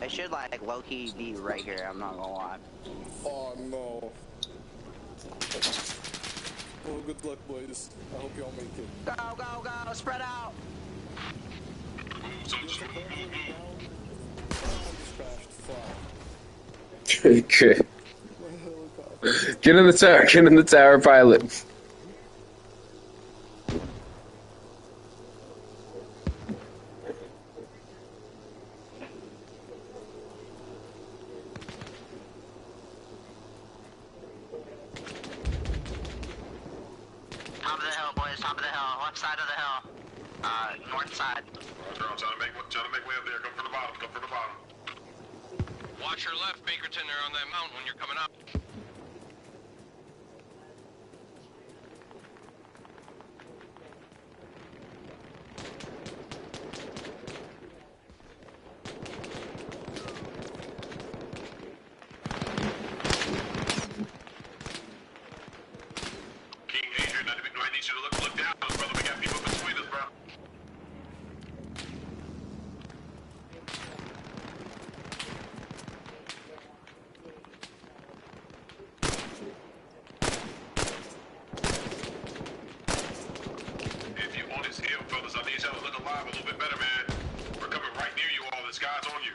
They should like low-key be right here, I'm not gonna lie. Oh no. Well, good luck, boys. I hope y'all make it. Go, go, go, spread out! Good. Get in the tower, pilot. Top of the hill, boys, top of the hill, left side of the hill. North side. Roger, I'm trying to make way up there. Come from the bottom, come from the bottom. Watch your left, Bakerton, they're on that mountain when you're coming up. need you to look down, brother. We got people between us, bro. If you want his heel, fellas, I need y'all to look alive a little bit better, man. We're coming right near you all. This guy's on you.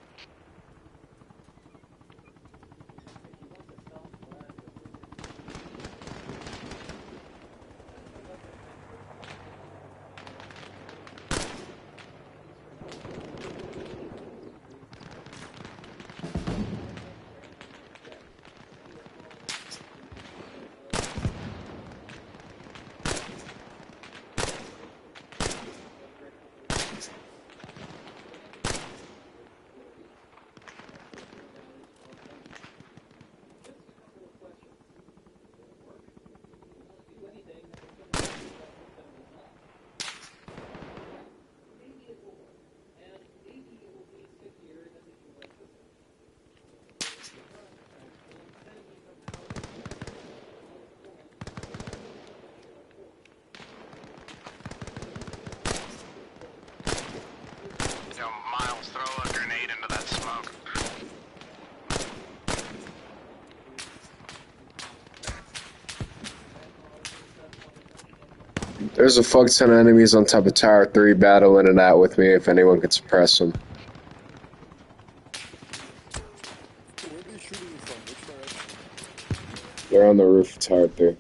Miles, throw a grenade into that smoke. There's a fuck ton of enemies on top of Tower 3 battling it out with me if anyone could suppress them. Where are they shooting you from? Which direction? They're on the roof of Tower 3.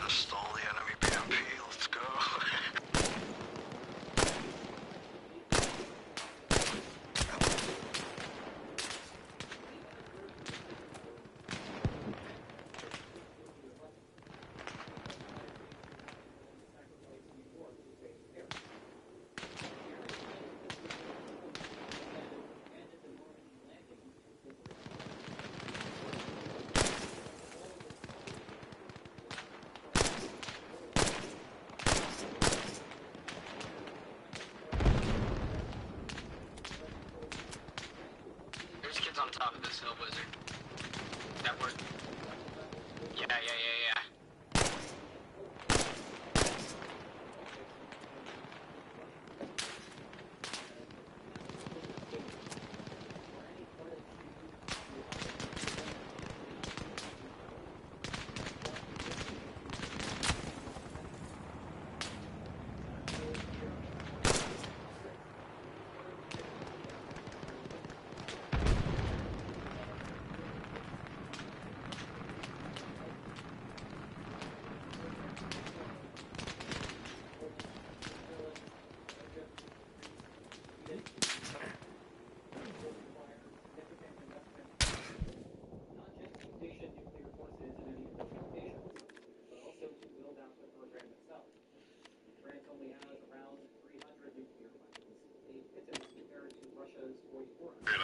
Stole the enemy BMP, let's go. There's kids on top of this hill, Wizard. That work? Yeah.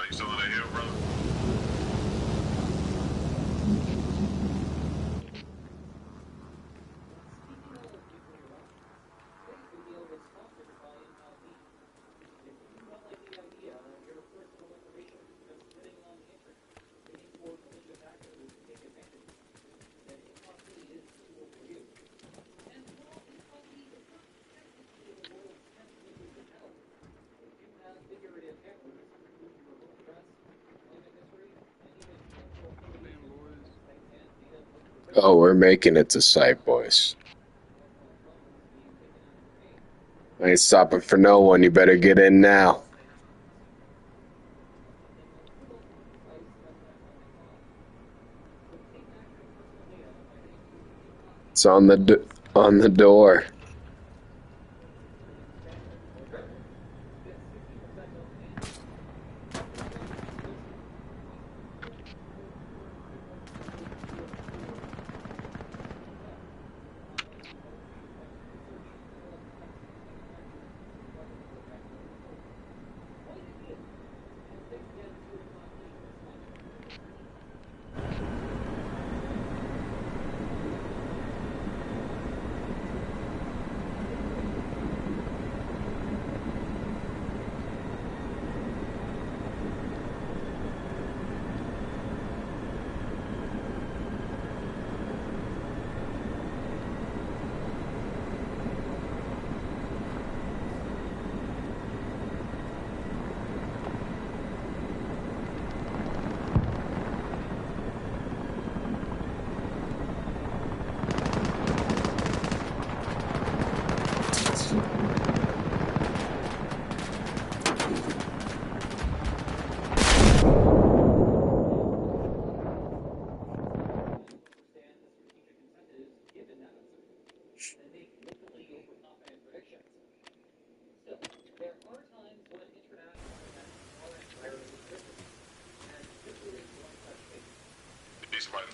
You still on that hill, brother? Oh, we're making it to site, boys. I ain't stopping for no one. You better get in now. It's on the door.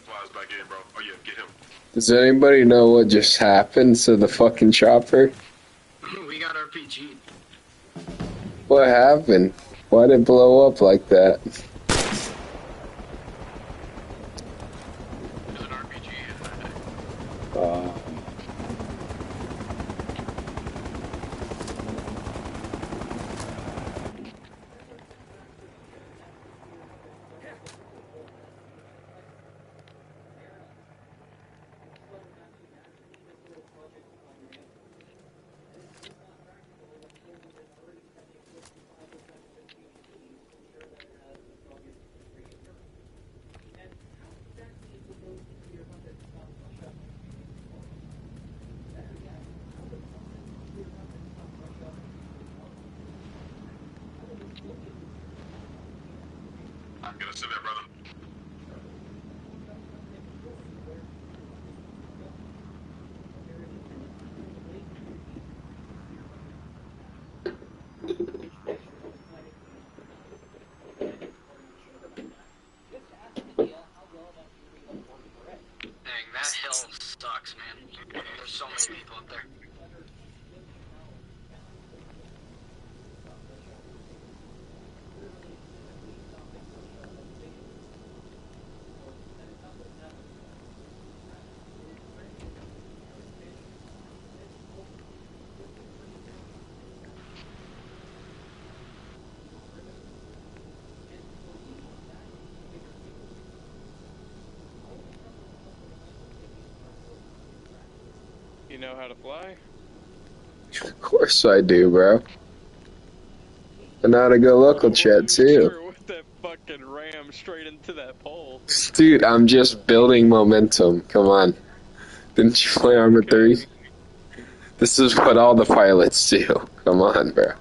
flies back in, bro. Oh yeah, get him. Does anybody know what just happened to the fucking chopper? We got RPG. What happened? Why did it blow up like that? Get us in there, brother. Dang, that hill sucks, man. There's so many people up there. You know how to fly? Of course I do, bro. I know how to go local chat too. With that fucking ram straight into that pole. Dude, I'm just building momentum. Come on. Didn't you play Arma 3? This is what all the pilots do. Come on, bro.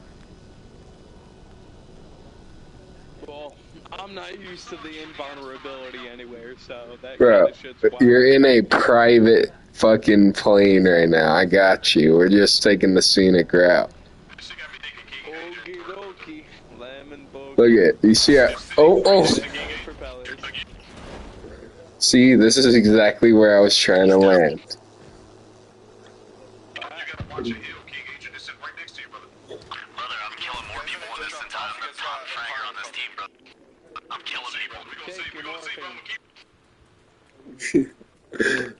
Well, I'm not used to the invulnerability anywhere, so that Bro, kind of shit's wild. you're in a private fucking plane right now. I got you. We're just taking the scenic route. Okie dokie. Lemon bogey. Look at you see how oh. See, this is exactly where I was trying to land. Brother, I'm killing more people in this than I'm Tom Franger on this team, bro. I'm killing people.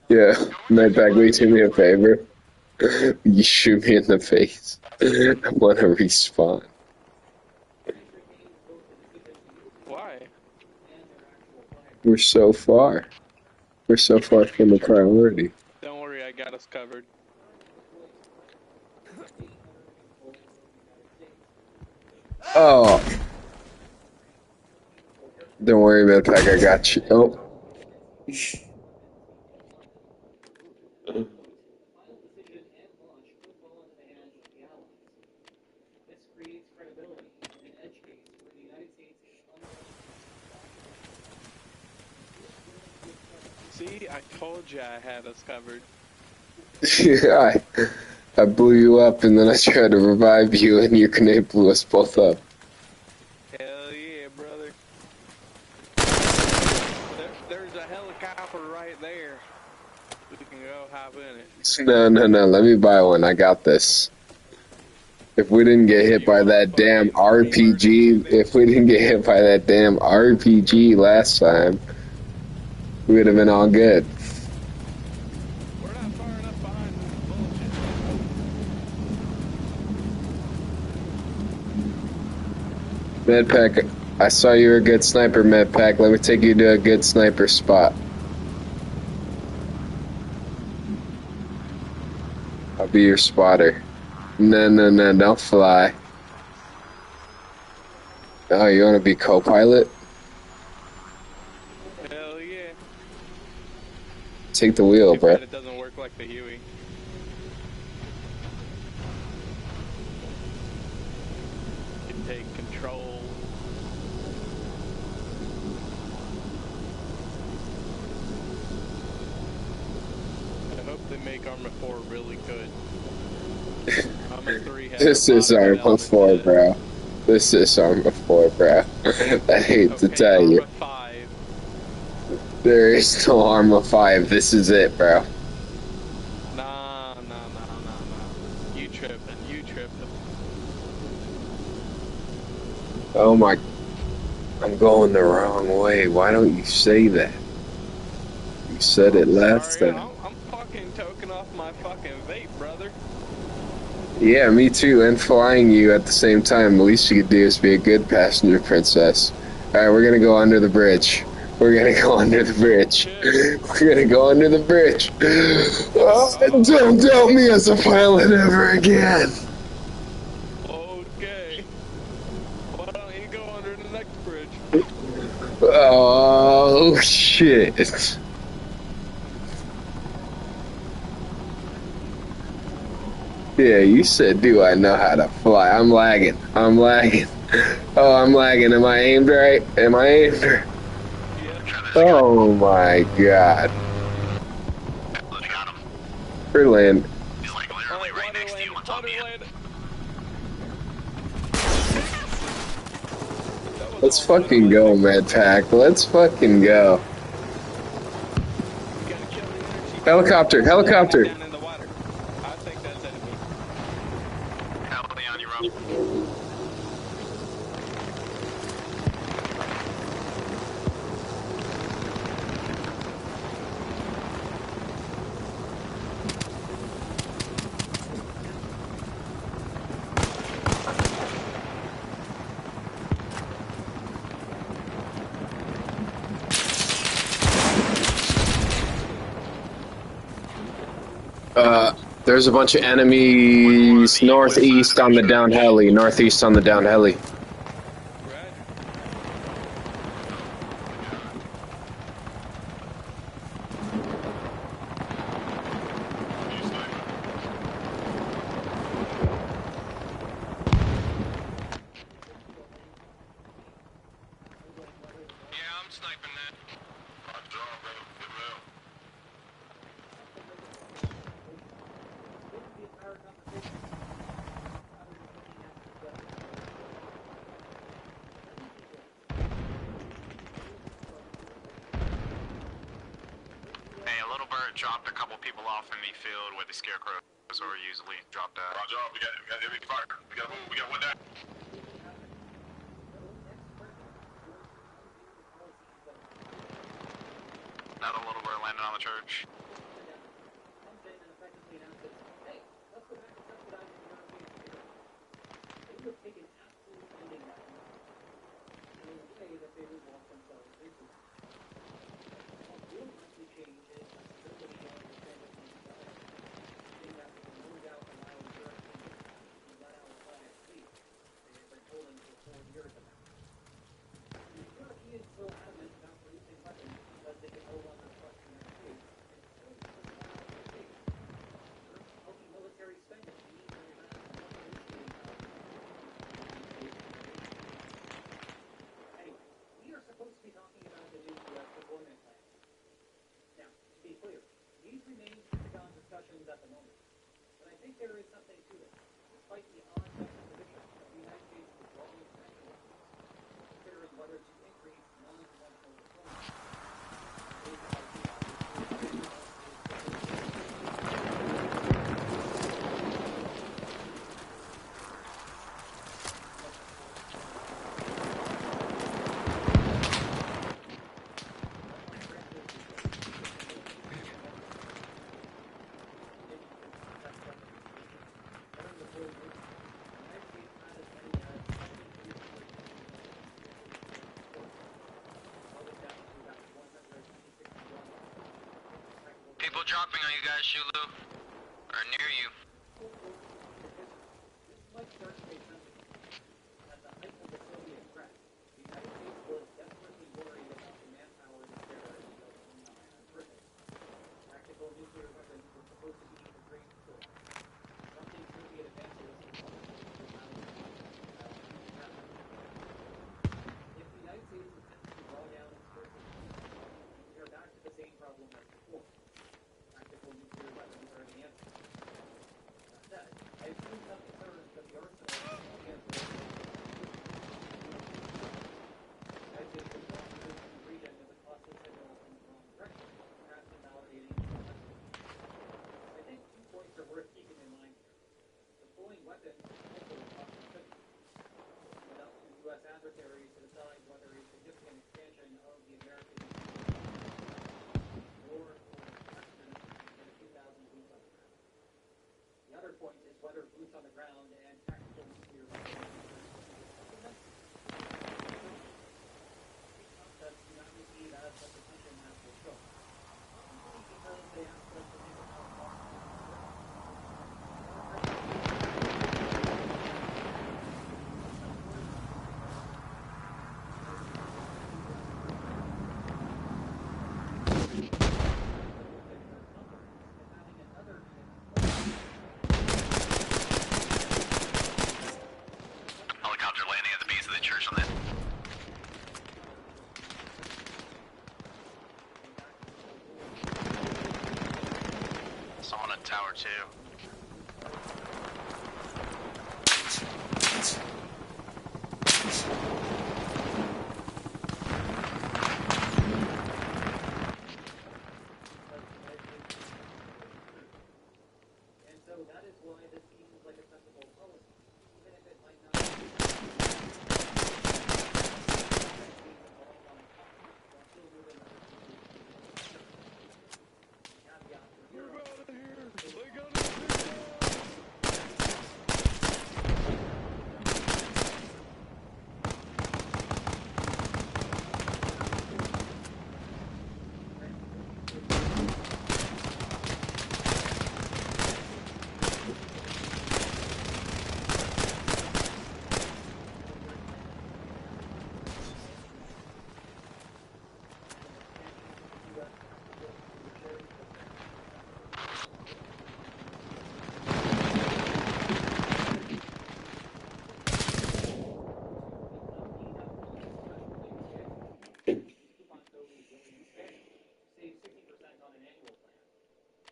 Yeah, Medpack, will you do me a favor? You shoot me in the face. I want to respawn. Why? We're so far. We're so far from the priority. Don't worry, I got us covered. Oh. Don't worry, Medpack, I got you. Oh. See, I told you I had us covered. Yeah, I blew you up and then I tried to revive you and your grenade blew us both up. Hell yeah, brother. There's a helicopter right there. We can go hop in it. No, let me buy one. I got this. If we didn't get hit by that damn RPG, last time, we would have been all good. Medpack, I saw you were a good sniper, Medpack. Let me take you to a good sniper spot. I'll be your spotter. No, don't fly. Oh, you want to be co-pilot? Hell yeah. Take the wheel, bro. It doesn't work like the Huey. You can take control. I hope they make Arma 4 really good. Arma 3 has This is Arma 4, bro. This is Arma 4, bro. I hate to tell you. Arma 5. There is no Arma 5. This is it, bro. Nah. You tripping. Oh my... I'm going the wrong way. Why don't you say that? You said it last Sorry, time. I'm fucking toking off my fucking vape, brother. Yeah, me too, and flying you at the same time. The least you could do is be a good passenger princess. Alright, we're gonna go under the bridge. We're gonna go under the bridge. We're gonna go under the bridge. Oh, don't doubt me as a pilot ever again. Okay. Why don't you go under the next bridge? Oh, shit. Yeah, you said, do I know how to fly? I'm lagging. Oh, I'm lagging. Am I aimed right? Oh my god. We're land. He's like literally right next to you on top of you. Let's fucking go, MedPack. Let's fucking go. Helicopter. There's a bunch of enemies northeast on the down heli. Hey, a little bird dropped a couple people off in the field where the scarecrows are usually dropped at. Roger, we got enemy fire. We gotta move. We got one down. Another little bird landed on the church. People dropping on you guys, Shulu. Or near you. Tower 2. And so that is why this seems like a sensible policy, even if it might not.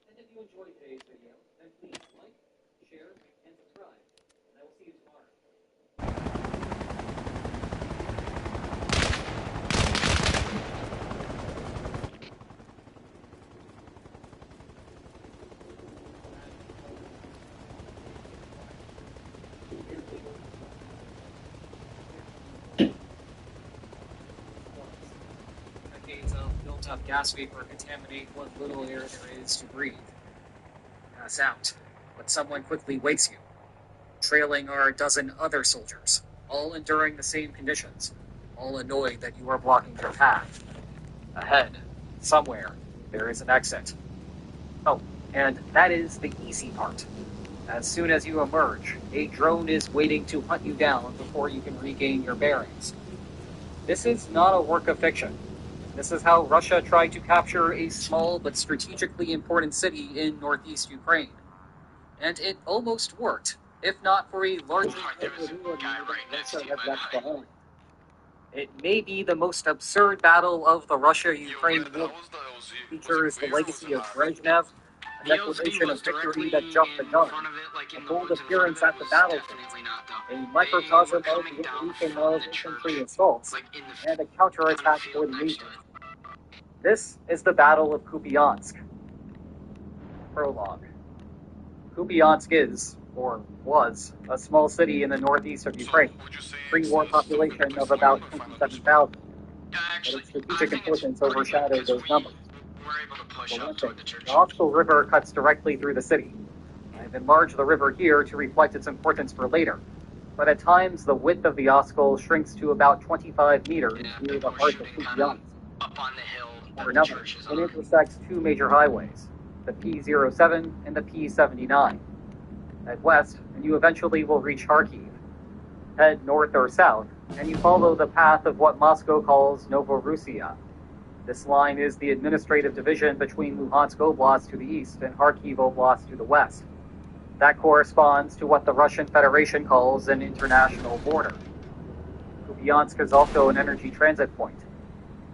And if you enjoyed today's video, then please like, share, and subscribe. And I will see you tomorrow. Decades of built-up gas vapor contaminate what little air there is to breathe. Pass out, but someone quickly wakes you. Trailing are a dozen other soldiers, all enduring the same conditions, all annoyed that you are blocking their path. Ahead, somewhere, there is an exit. Oh, and that is the easy part. As soon as you emerge, a drone is waiting to hunt you down before you can regain your bearings. This is not a work of fiction. This is how Russia tried to capture a small but strategically important city in northeast Ukraine. And it almost worked, if not for a larger vulnerability that Russia had left behind. It may be the most absurd battle of the Russia-Ukraine war. Features the legacy of Brezhnev, a declaration of victory that jumped the gun, a bold appearance at the battlefield, a microcosm of the evolution of infantry assaults, and a counterattack coordination. This is the Battle of Kupiansk. Prologue. Kupiansk is, or was, a small city in the northeast of Ukraine, pre-war population of about 27,000. But its strategic importance overshadowed those numbers. For one thing, the Oskol River cuts directly through the city. I've enlarged the river here to reflect its importance for later, but at times the width of the Oskol shrinks to about 25 meters near the heart of Kupiansk. For another, it intersects two major highways, the P07 and the P79. Head west, and you eventually will reach Kharkiv. Head north or south, and you follow the path of what Moscow calls Novorussia. This line is the administrative division between Luhansk Oblast to the east and Kharkiv Oblast to the west. That corresponds to what the Russian Federation calls an international border. Kupiansk is also an energy transit point.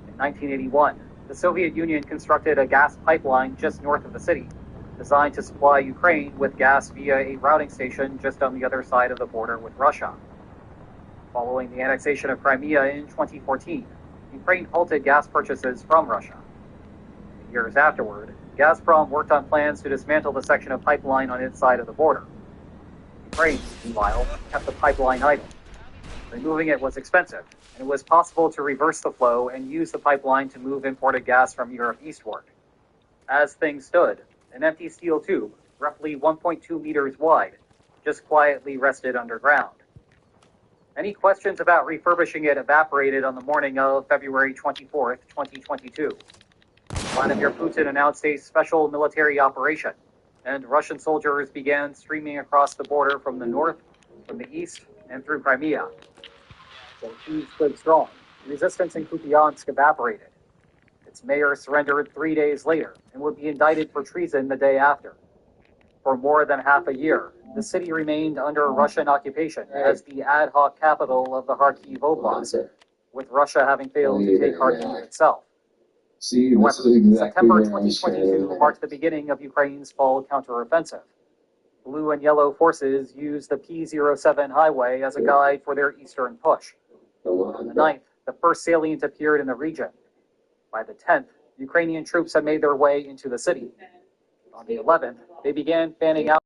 In 1981, the Soviet Union constructed a gas pipeline just north of the city, designed to supply Ukraine with gas via a routing station just on the other side of the border with Russia. Following the annexation of Crimea in 2014, Ukraine halted gas purchases from Russia. Years afterward, Gazprom worked on plans to dismantle the section of pipeline on its side of the border. Ukraine, meanwhile, kept the pipeline idle. Removing it was expensive, and it was possible to reverse the flow and use the pipeline to move imported gas from Europe eastward. As things stood, an empty steel tube, roughly 1.2 meters wide, just quietly rested underground. Any questions about refurbishing it evaporated on the morning of February 24th, 2022. Vladimir Putin announced a special military operation, and Russian soldiers began streaming across the border from the north, from the east, and through Crimea. The Kyiv stood strong. Resistance in Kupiansk evaporated. Its mayor surrendered 3 days later and would be indicted for treason the day after. For more than half a year, the city remained under Russian occupation as the ad hoc capital of the Kharkiv Oblast, with Russia having failed to take Kharkiv itself. See, this is However, exactly September where I was 2022 marked the beginning of Ukraine's fall counteroffensive. Blue and yellow forces used the P-07 highway as a guide for their eastern push. On the 9th, the first salient appeared in the region. By the 10th, Ukrainian troops had made their way into the city. On the 11th, they began fanning out.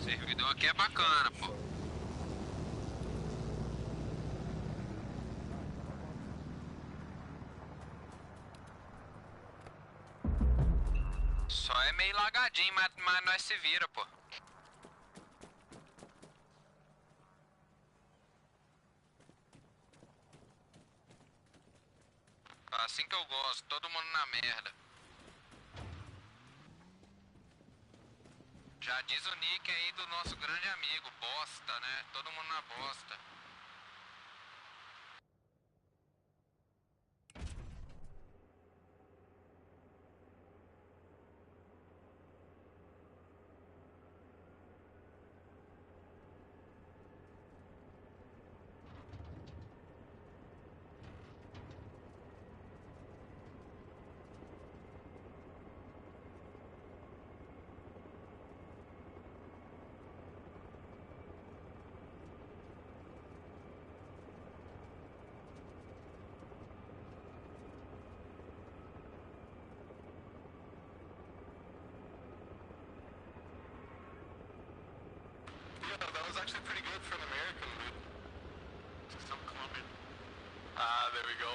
Servidor aqui é bacana, pô. Só é meio lagadinho, mas nós se vira, pô. Assim que eu gosto, todo mundo na merda. Já diz o nick aí do nosso grande amigo, bosta, né? Todo mundo na bosta. That was actually pretty good for an American, dude. Some Colombian. Ah, there we go.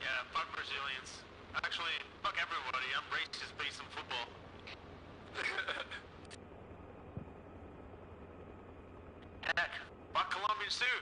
Yeah, fuck Brazilians. Actually, fuck everybody. I'm racist based on football. Heck, fuck Colombians too.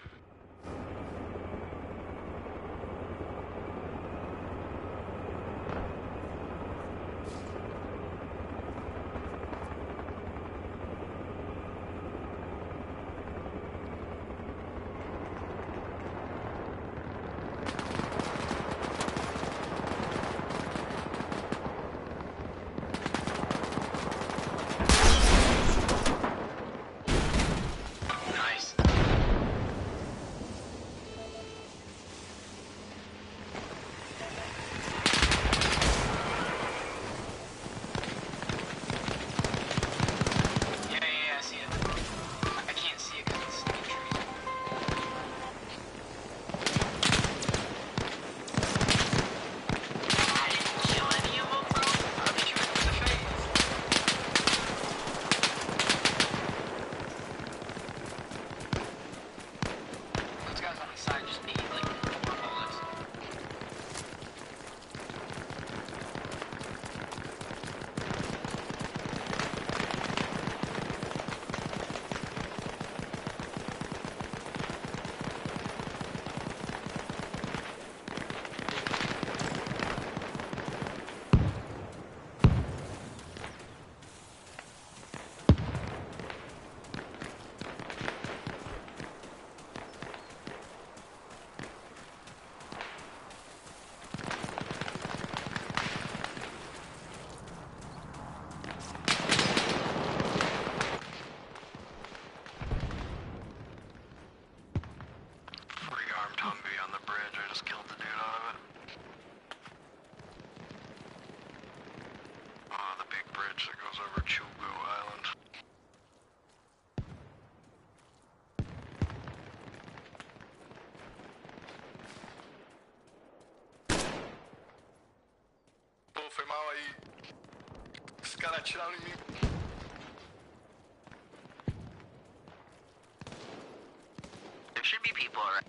Foi mal aí. Os caras atiraram em mim. right?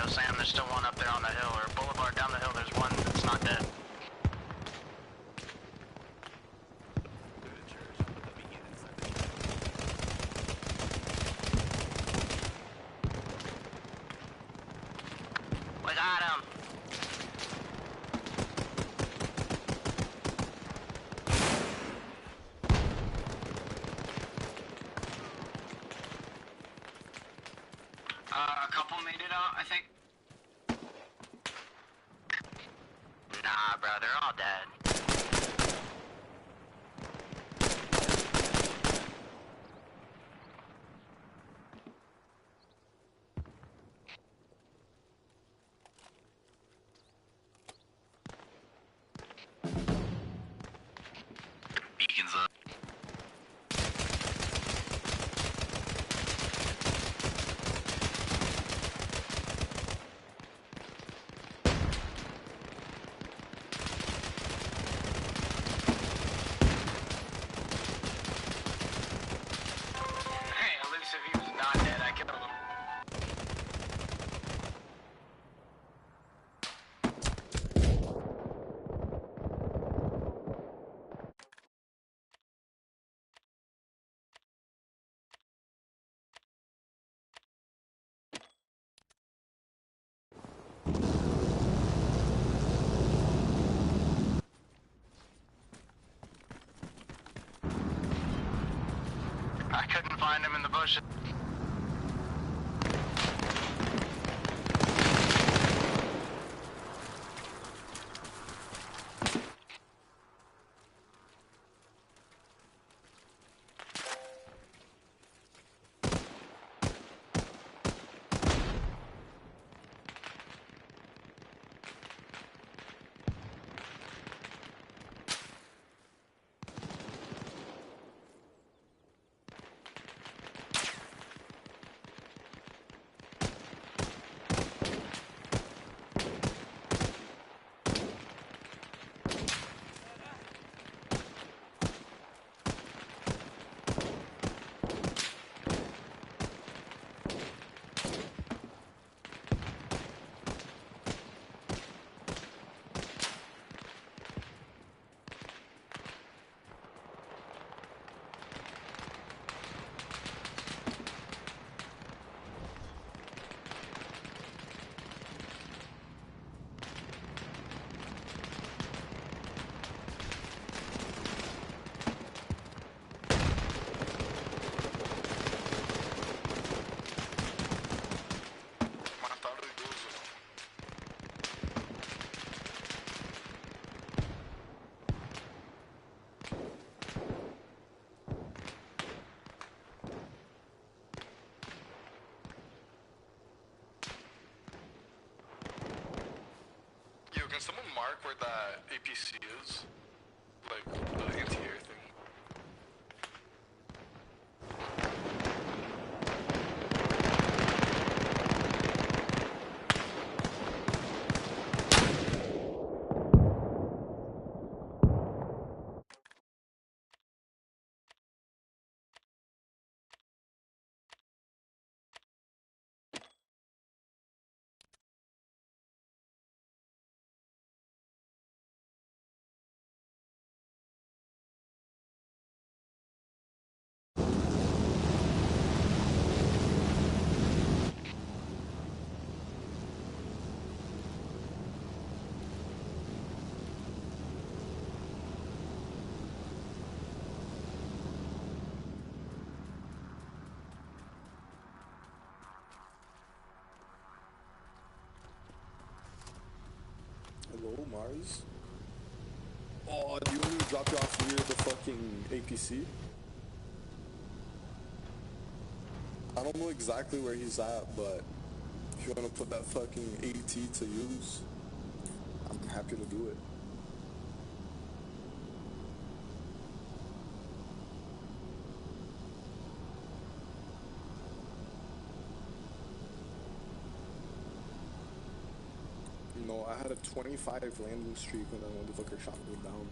Sam, there's still one up there on the hill, or boulevard down the hill, there's one that's not dead. We got him! A couple made it out, I think. Nah, bro, they're all dead. Beacons up. Hey, at least if he was not dead, I killed him. I couldn't find him in the bushes. Yo, can someone mark where that APC is? Like, the anti-air thing. Mars. Oh, do you want me to drop you off near the fucking APC? I don't know exactly where he's at, but if you want to put that fucking AT to use, I'm happy to do it. You know, I had a 25 landing streak and then the motherfucker shot me down.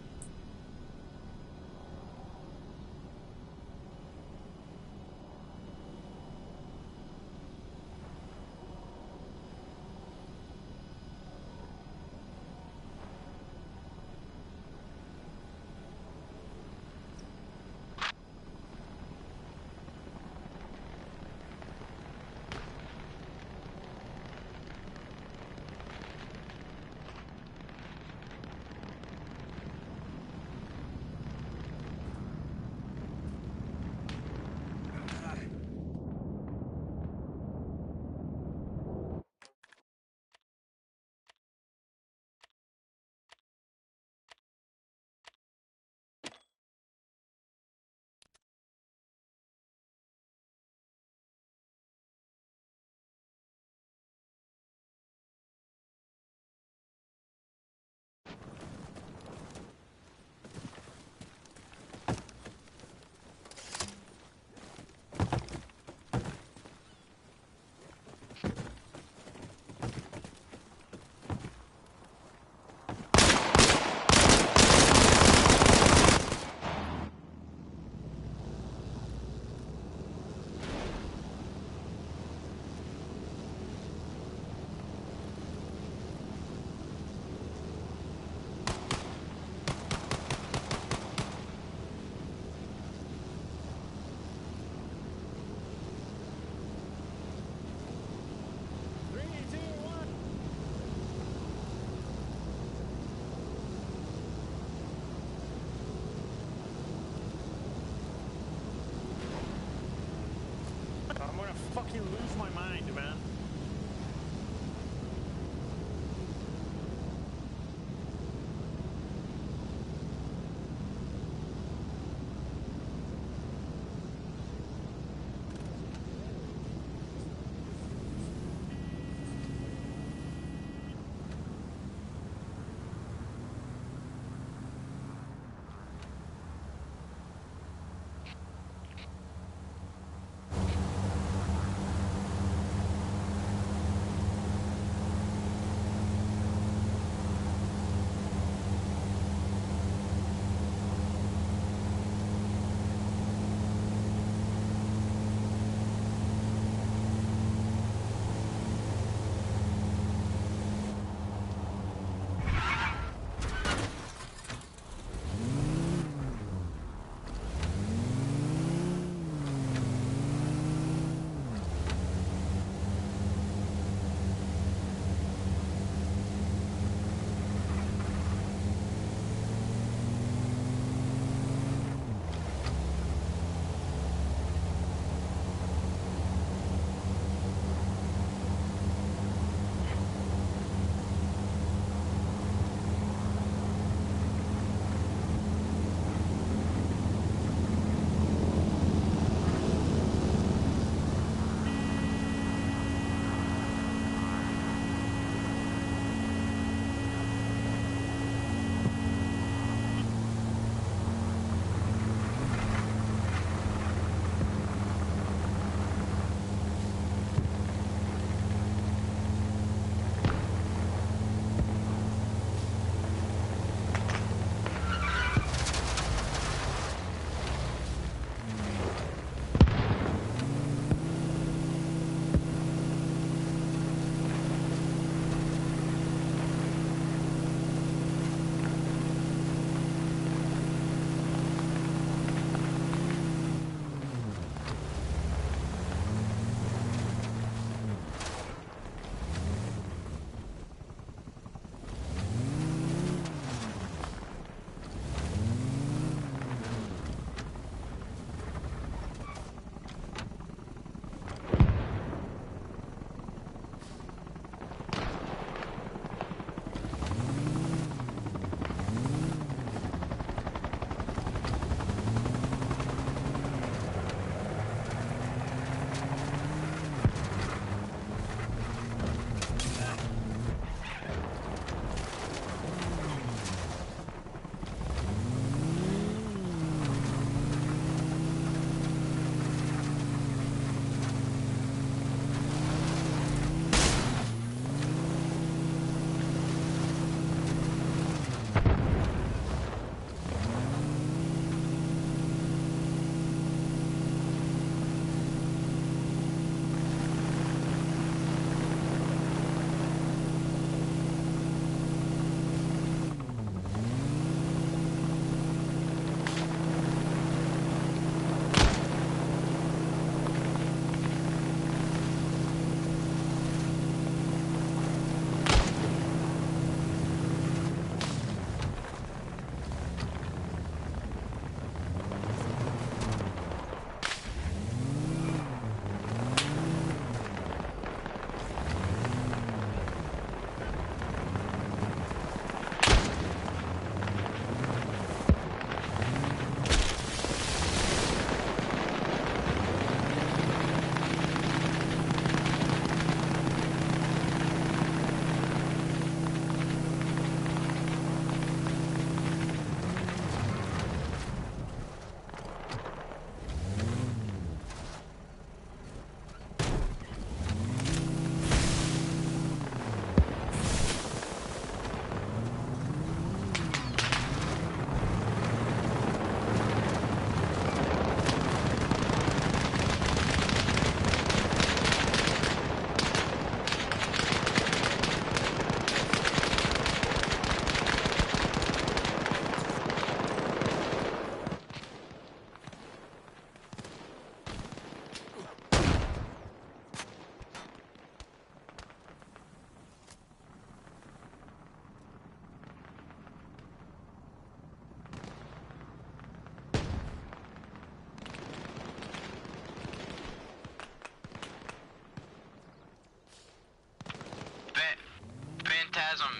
has them.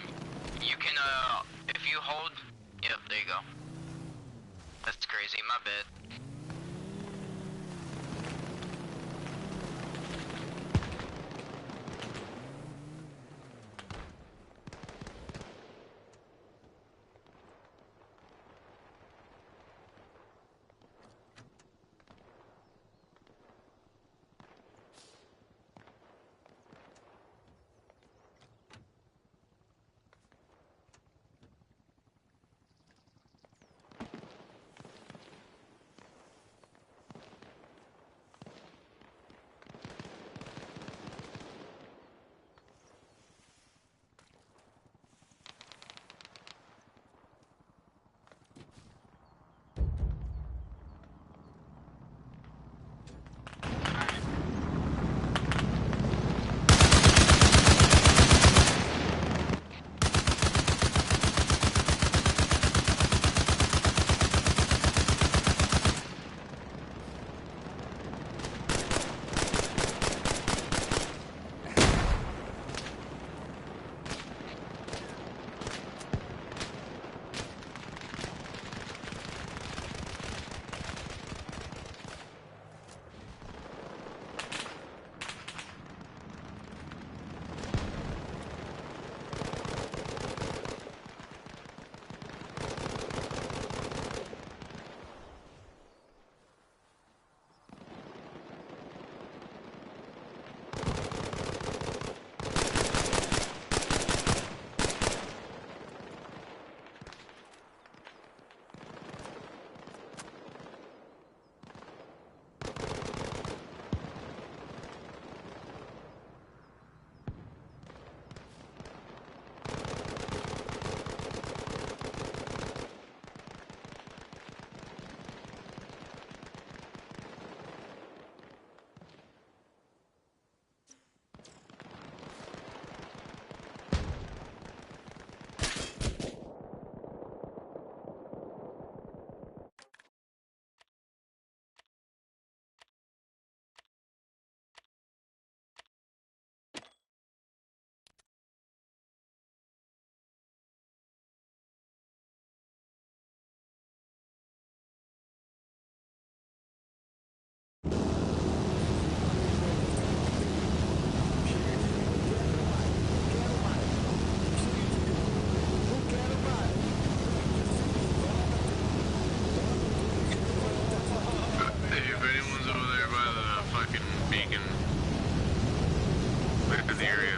You can, if you hold... Yep, there you go. That's crazy, my bad. Hey, if anyone's over there by the fucking beacon, look at the area.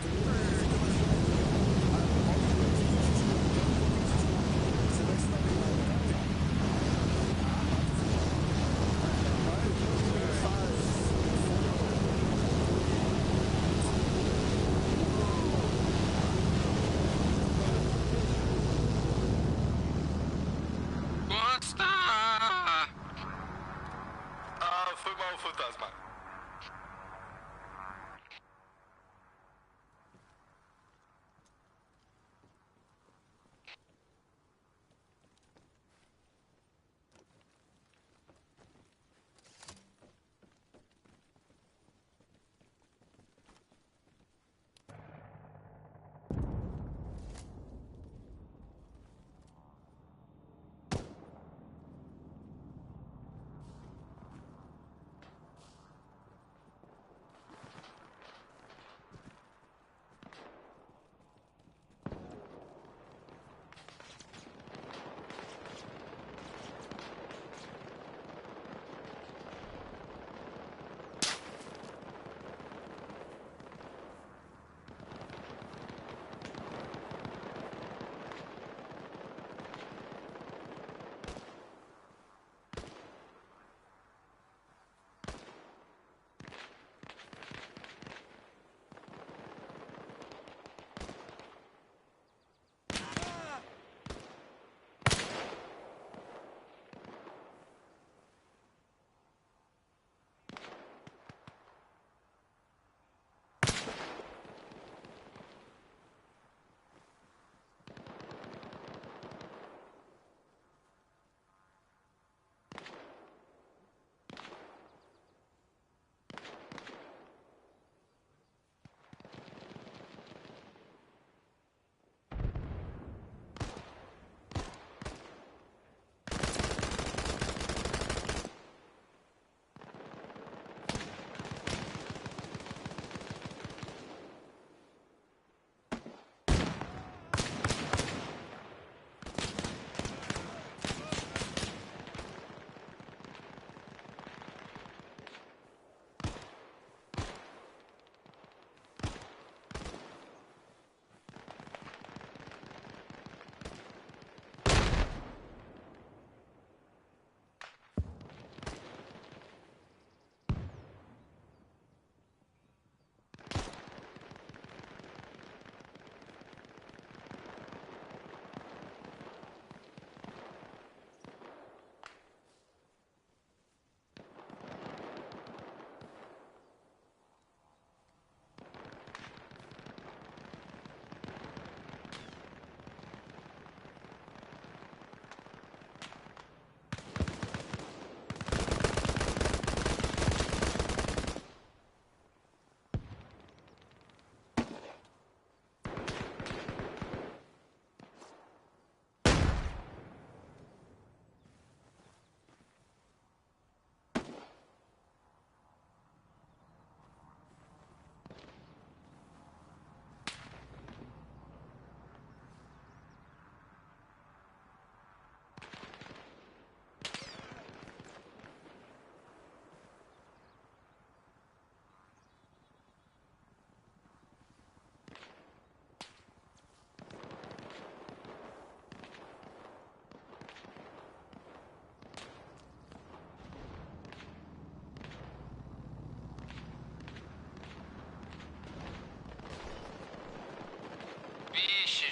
Foi mal o fantasma.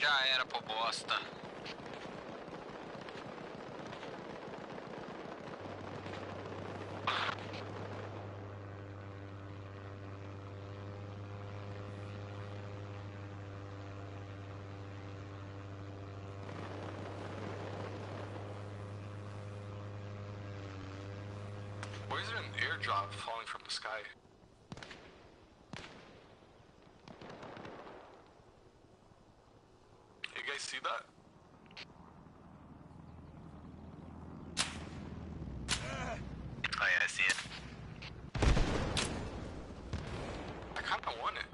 Já era, pô, bosta. Why is there an airdrop falling from the sky? You guys see that? Oh yeah, I see it. I kinda want it.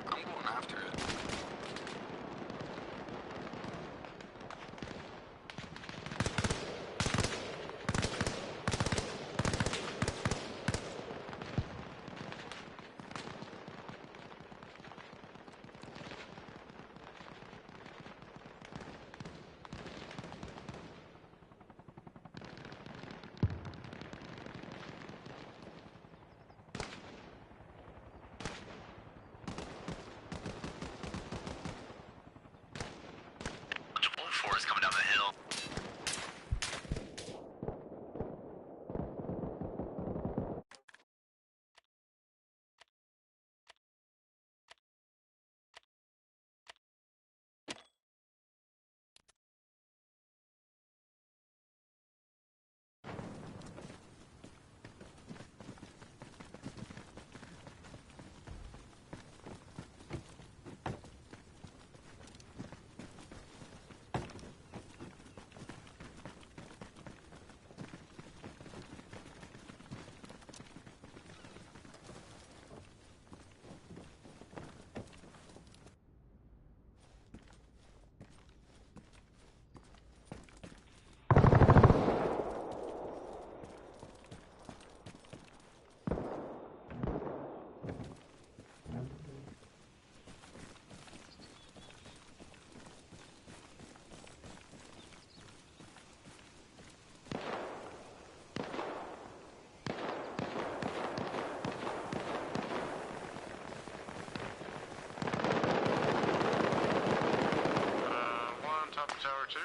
I'm going after it. Bunch of Blue 4s coming down the hill. One top of tower 2.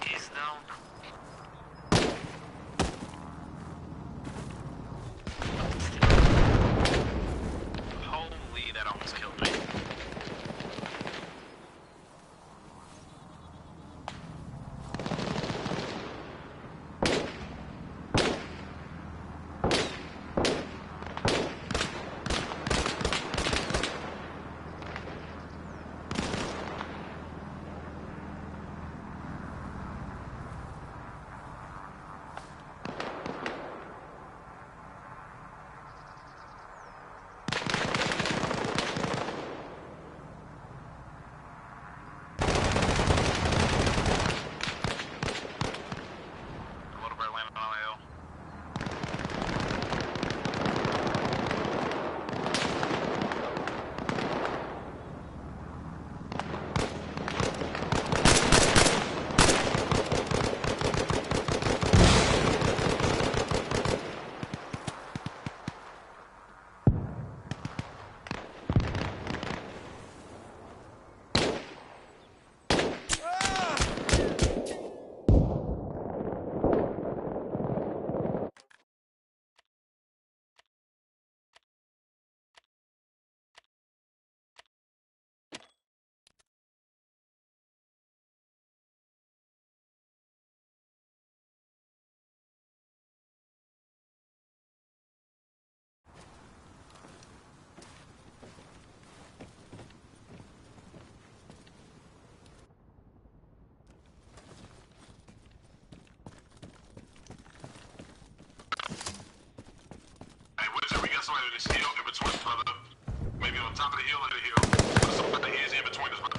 He's down. somebody on this hill in between, brother. Maybe on top of the hill or the hill. Somebody is in between us, brother.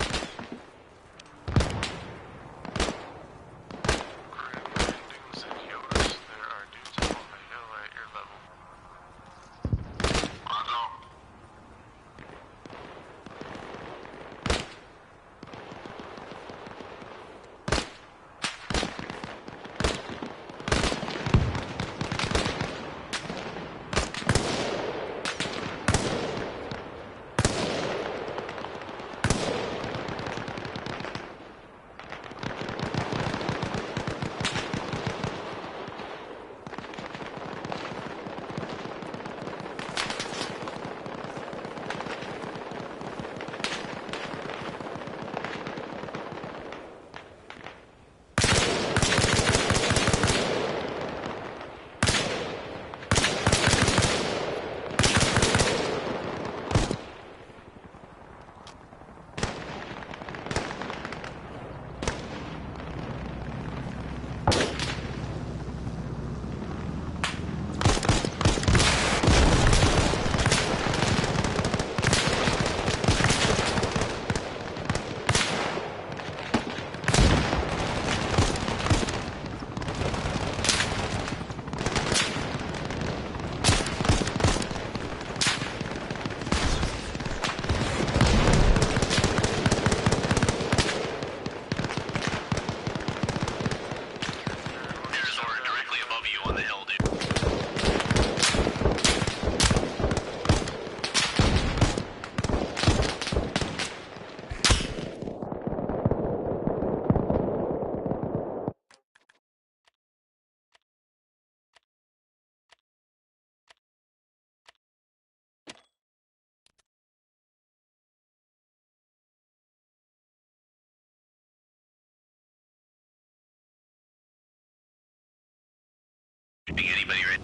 Anybody right?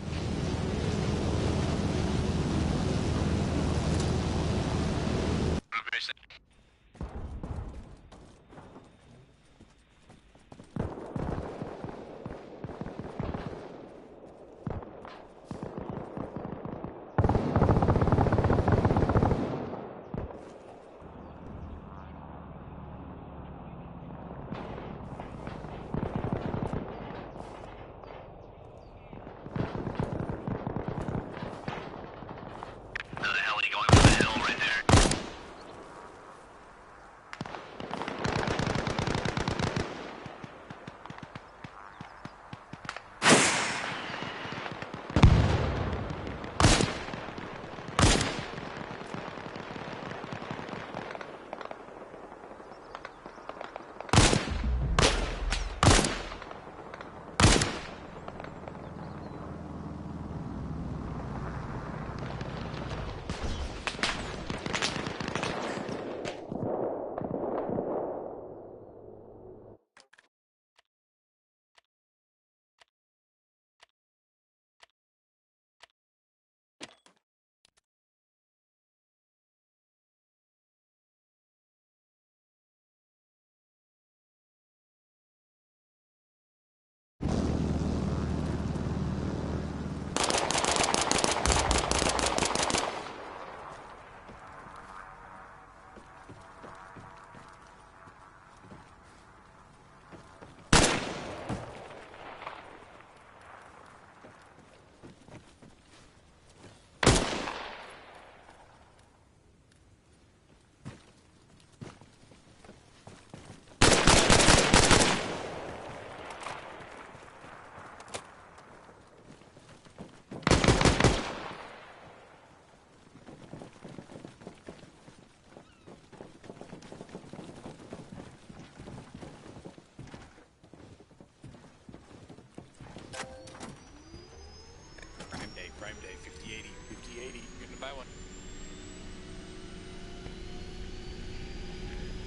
Prime day, 5080, 5080. You're gonna buy one.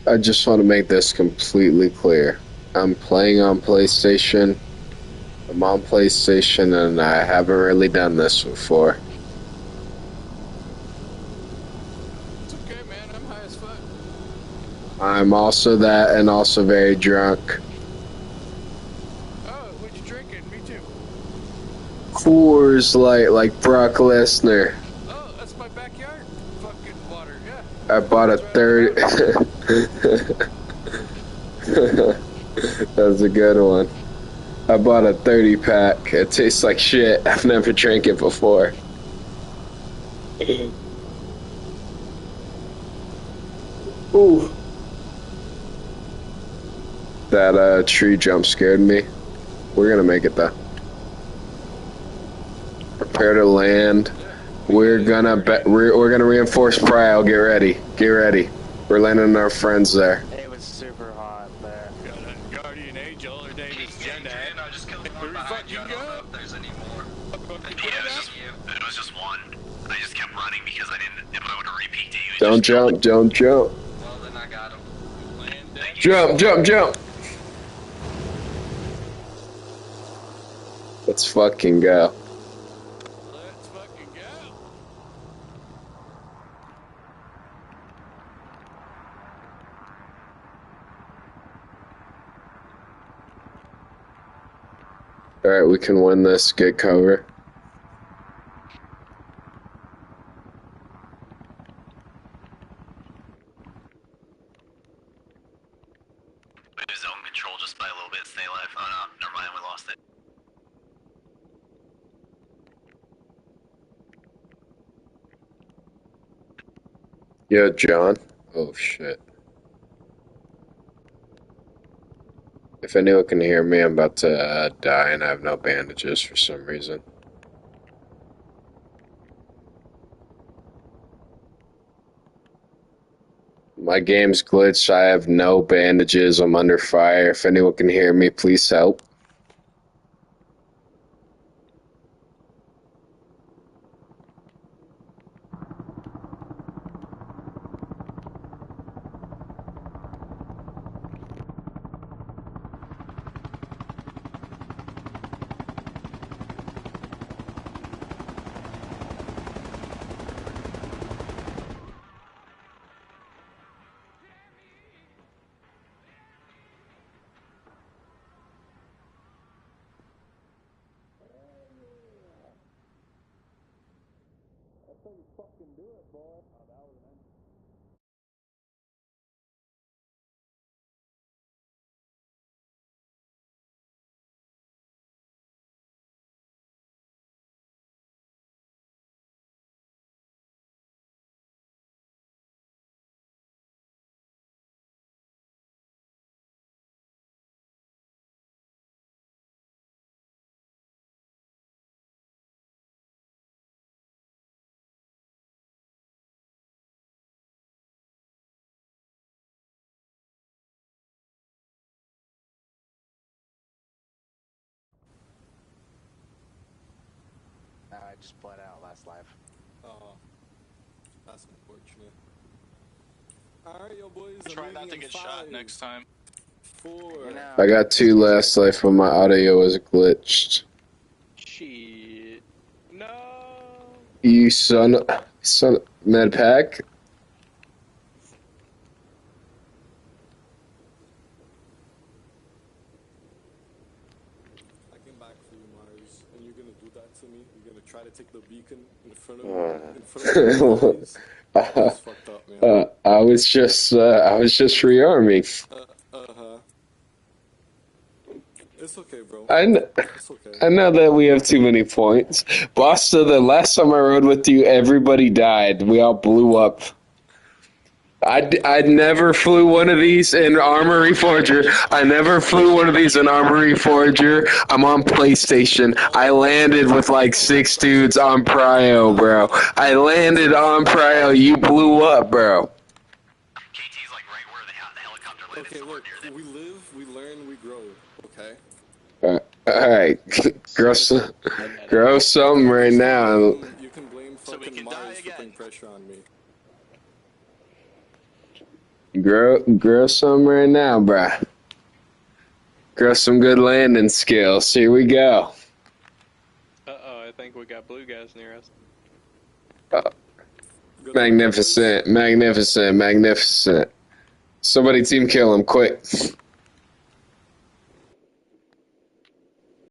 I just want to make this completely clear. I'm playing on PlayStation. I'm on PlayStation, and I haven't really done this before. It's okay, man. I'm high as fuck. I'm also that, and also very drunk. Oh, what you drinking? Me too. Coors Light, like Brock Lesnar. Oh, I bought a 30. That's a good one. I bought a 30 pack. It tastes like shit. I've never drank it before. Ooh. That tree jump scared me. We're gonna make it though. Prepare to land. We're gonna reinforce Prio. Get ready. Get ready. We're landing our friends there. It was super hot there. Guardian Angel or Davis Jedi. I just killed one behind you. I don't know if there's any more. It was just one. I just kept running because I didn't. If I would have repeated you. Don't jump. Don't jump. Well, then I got him. Jump. Jump. Jump. Let's fucking go. Let's fucking go. Alright, we can win this. Get cover. Lose zone control just by a little bit. Stay alive. Oh no, never mind. We lost it. Yo, John. Oh shit. If anyone can hear me, I'm about to die and I have no bandages for some reason. My game's glitched. I have no bandages. I'm under fire. If anyone can hear me, please help. I just bled out last life. Oh, that's unfortunate. Alright, yo, boys. Try not to get shot next time. 4. I got 2 last life, but my audio was glitched. Shit. No. You son med pack. I came back for you, Mars, and you're gonna do that to me. You're gonna try to take the beacon in front of me. In front of me. That's fucked up, man. I was just rearming. Uh-huh. It's okay, bro. It's okay. I know that we have too many points. Basta, the last time I rode with you, everybody died. We all blew up. I never flew one of these in Armory Forger. I never flew one of these in Armory Forger. I'm on PlayStation. I landed with like 6 dudes on Prio, bro. I landed on Prio. You blew up, bro. KT's like right where the helicopter landed. Okay, look, we live, we learn, we grow, okay? Alright, grow something right now. You can blame fucking Mars for putting pressure on me. Grow some right now, bruh. Grow some good landing skills. Here we go. Uh-oh, I think we got blue guys near us. Magnificent, magnificent, magnificent. Somebody team kill him, quick.